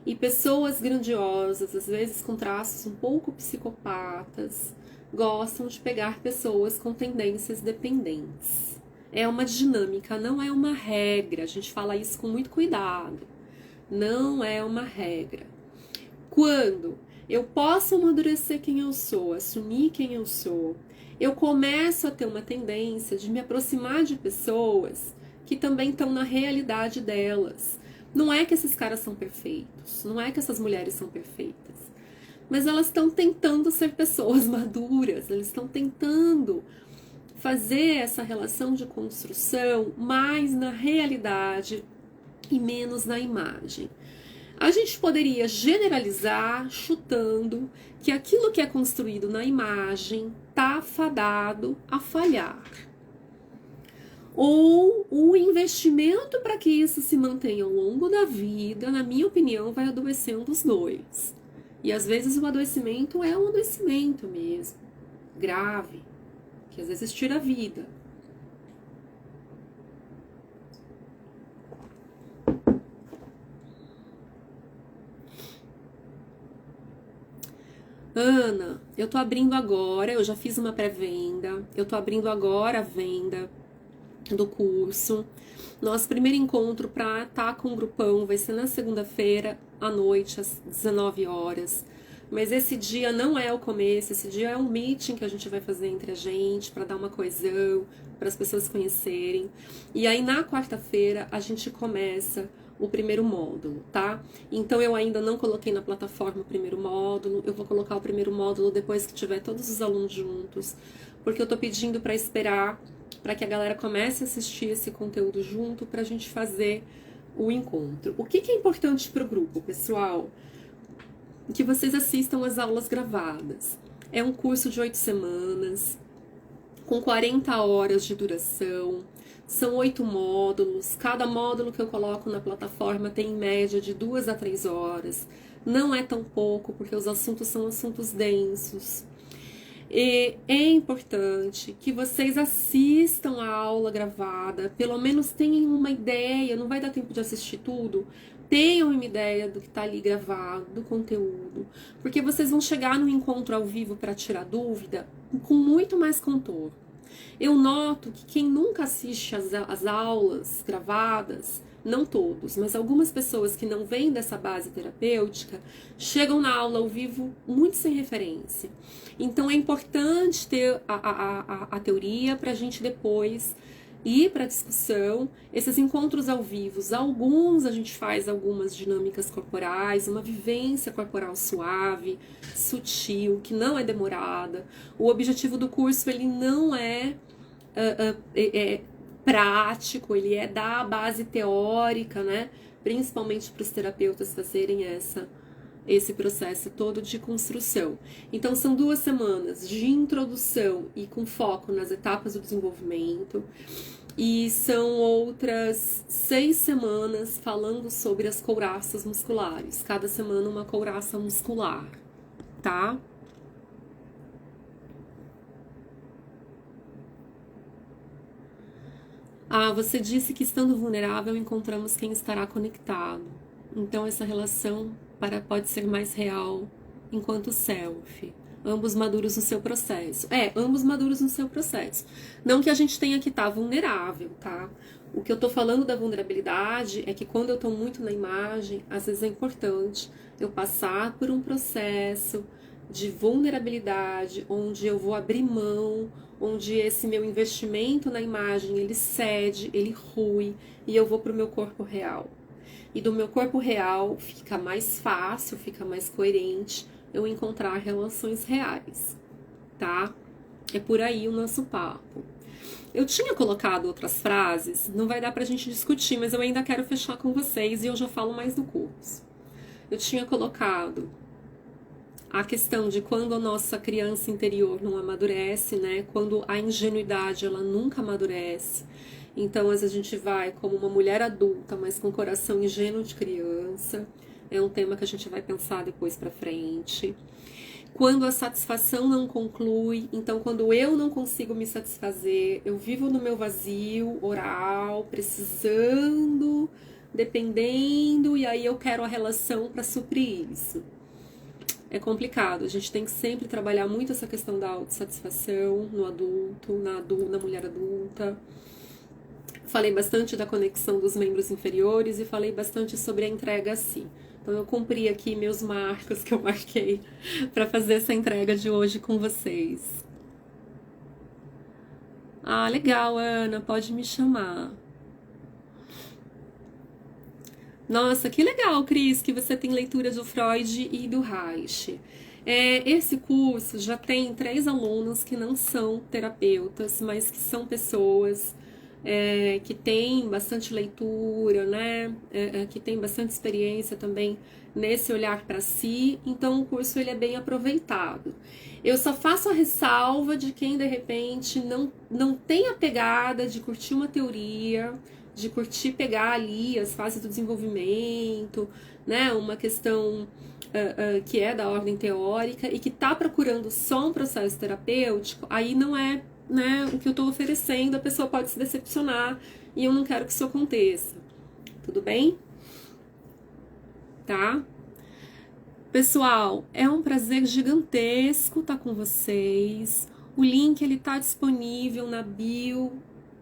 E pessoas grandiosas, às vezes com traços um pouco psicopatas, gostam de pegar pessoas com tendências dependentes. É uma dinâmica, não é uma regra. A gente fala isso com muito cuidado. Não é uma regra. Quando eu posso amadurecer quem eu sou, assumir quem eu sou, eu começo a ter uma tendência de me aproximar de pessoas que também estão na realidade delas. Não é que esses caras são perfeitos, não é que essas mulheres são perfeitas, mas elas estão tentando ser pessoas maduras, elas estão tentando fazer essa relação de construção mais na realidade e menos na imagem. A gente poderia generalizar chutando que aquilo que é construído na imagem está fadado a falhar. Ou o investimento para que isso se mantenha ao longo da vida, na minha opinião, vai adoecendo os dois. E às vezes o adoecimento é um adoecimento mesmo, grave, que às vezes tira a vida. Ana, eu tô abrindo agora, eu já fiz uma pré-venda, eu tô abrindo agora a venda do curso. Nosso primeiro encontro para estar com o grupão vai ser na segunda-feira à noite, às 19 horas. Mas esse dia não é o começo, esse dia é um meeting que a gente vai fazer entre a gente para dar uma coesão, para as pessoas se conhecerem. E aí na quarta-feira a gente começa o primeiro módulo, tá? Então eu ainda não coloquei na plataforma o primeiro módulo, eu vou colocar o primeiro módulo depois que tiver todos os alunos juntos, porque eu tô pedindo para esperar para que a galera comece a assistir esse conteúdo junto para a gente fazer o encontro. O que é importante para o grupo, pessoal? Que vocês assistam as aulas gravadas. É um curso de 8 semanas, com 40 horas de duração. São 8 módulos. Cada módulo que eu coloco na plataforma tem em média de 2 a 3 horas. Não é tão pouco, porque os assuntos são assuntos densos. E é importante que vocês assistam a aula gravada, pelo menos tenham uma ideia, não vai dar tempo de assistir tudo, tenham uma ideia do que está ali gravado, do conteúdo, porque vocês vão chegar no encontro ao vivo para tirar dúvida com muito mais contorno. Eu noto que quem nunca assiste as aulas gravadas, não todos, mas algumas pessoas que não vêm dessa base terapêutica, chegam na aula ao vivo muito sem referência. Então é importante ter a teoria para a gente depois ir para a discussão. Esses encontros ao vivo, alguns a gente faz algumas dinâmicas corporais, uma vivência corporal suave, sutil, que não é demorada. O objetivo do curso ele não é prático, ele é da base teórica, né? Principalmente para os terapeutas fazerem esse processo todo de construção. Então são 2 semanas de introdução e com foco nas etapas do desenvolvimento, e são outras 6 semanas falando sobre as couraças musculares, cada semana uma couraça muscular, tá? Ah, você disse que estando vulnerável encontramos quem estará conectado. Então essa relação pode ser mais real enquanto self. Ambos maduros no seu processo. Ambos maduros no seu processo. Não que a gente tenha que estar vulnerável, tá? O que eu tô falando da vulnerabilidade é que quando eu tô muito na imagem, às vezes é importante eu passar por um processo de vulnerabilidade, onde eu vou abrir mão, onde esse meu investimento na imagem, ele cede, ele rui, e eu vou pro meu corpo real. E do meu corpo real fica mais fácil, fica mais coerente eu encontrar relações reais, tá? É por aí o nosso papo. Eu tinha colocado outras frases, não vai dar pra gente discutir, mas eu ainda quero fechar com vocês e eu já falo mais no curso. Eu tinha colocado a questão de quando a nossa criança interior não amadurece, né? Quando a ingenuidade ela nunca amadurece. Então, às vezes a gente vai como uma mulher adulta, mas com coração ingênuo de criança. É um tema que a gente vai pensar depois pra frente. Quando a satisfação não conclui, então quando eu não consigo me satisfazer, eu vivo no meu vazio oral, precisando, dependendo, e aí eu quero a relação para suprir isso. É complicado, a gente tem que sempre trabalhar muito essa questão da autossatisfação no adulto, na mulher adulta. Falei bastante da conexão dos membros inferiores e falei bastante sobre a entrega a si. Então eu cumpri aqui meus marcos que eu marquei para fazer essa entrega de hoje com vocês. Ah, legal, Ana, pode me chamar. Nossa, que legal, Cris, que você tem leitura do Freud e do Reich. Esse curso já tem 3 alunos que não são terapeutas, mas que são pessoas que têm bastante leitura, né? Que tem bastante experiência também nesse olhar para si. Então o curso ele é bem aproveitado. Eu só faço a ressalva de quem de repente não tem a pegada de curtir uma teoria, de curtir pegar ali as fases do desenvolvimento, né? Uma questão que é da ordem teórica e que está procurando só um processo terapêutico, aí não é, né, o que eu estou oferecendo, a pessoa pode se decepcionar e eu não quero que isso aconteça. Tudo bem? Tá? Pessoal, é um prazer gigantesco estar com vocês. O link ele tá disponível na bio,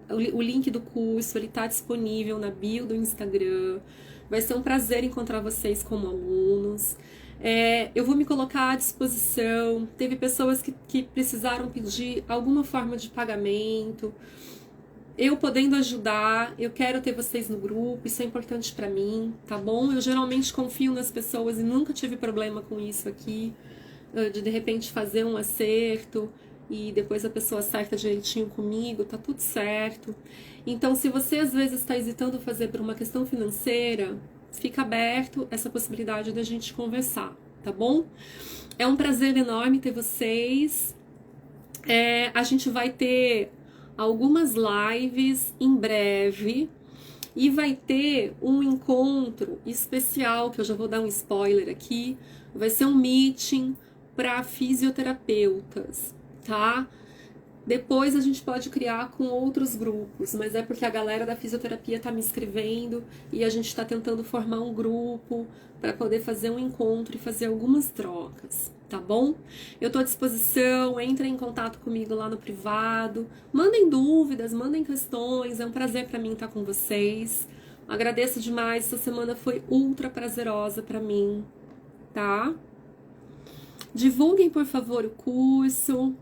o link do curso ele tá disponível na bio do Instagram. Vai ser um prazer encontrar vocês como alunos. Eu vou me colocar à disposição. Teve pessoas que precisaram pedir alguma forma de pagamento. Eu podendo ajudar, eu quero ter vocês no grupo, isso é importante pra mim, tá bom? Eu geralmente confio nas pessoas e nunca tive problema com isso aqui, de repente fazer um acerto e depois a pessoa acerta direitinho comigo, tá tudo certo. Então, se você às vezes está hesitando fazer por uma questão financeira, fica aberto essa possibilidade da gente conversar, tá bom? É um prazer enorme ter vocês. A gente vai ter algumas lives em breve e vai ter um encontro especial, que eu já vou dar um spoiler aqui, vai ser um meeting para fisioterapeutas, tá? Depois a gente pode criar com outros grupos, mas é porque a galera da fisioterapia tá me escrevendo e a gente tá tentando formar um grupo para poder fazer um encontro e fazer algumas trocas, tá bom? Eu tô à disposição, entrem em contato comigo lá no privado, mandem dúvidas, mandem questões, é um prazer para mim estar com vocês. Agradeço demais, essa semana foi ultra prazerosa para mim, tá? Divulguem, por favor, o curso.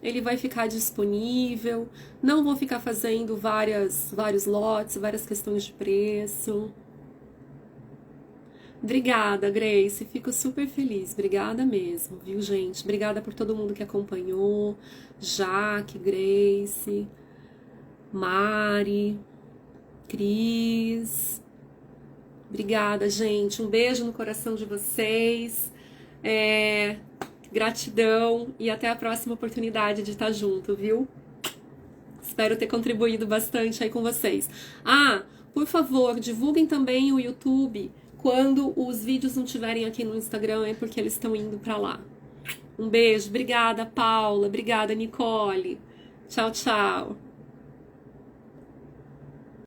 Ele vai ficar disponível. Não vou ficar fazendo vários lotes, várias questões de preço. Obrigada, Grace. Fico super feliz. Obrigada mesmo, viu, gente? Obrigada por todo mundo que acompanhou. Jaque, Grace, Mari, Cris. Obrigada, gente. Um beijo no coração de vocês. Gratidão e até a próxima oportunidade de estar junto, viu? Espero ter contribuído bastante aí com vocês. Por favor, divulguem também o YouTube quando os vídeos não estiverem aqui no Instagram, é porque eles estão indo pra lá. Um beijo, obrigada, Paula, obrigada, Nicole. Tchau, tchau.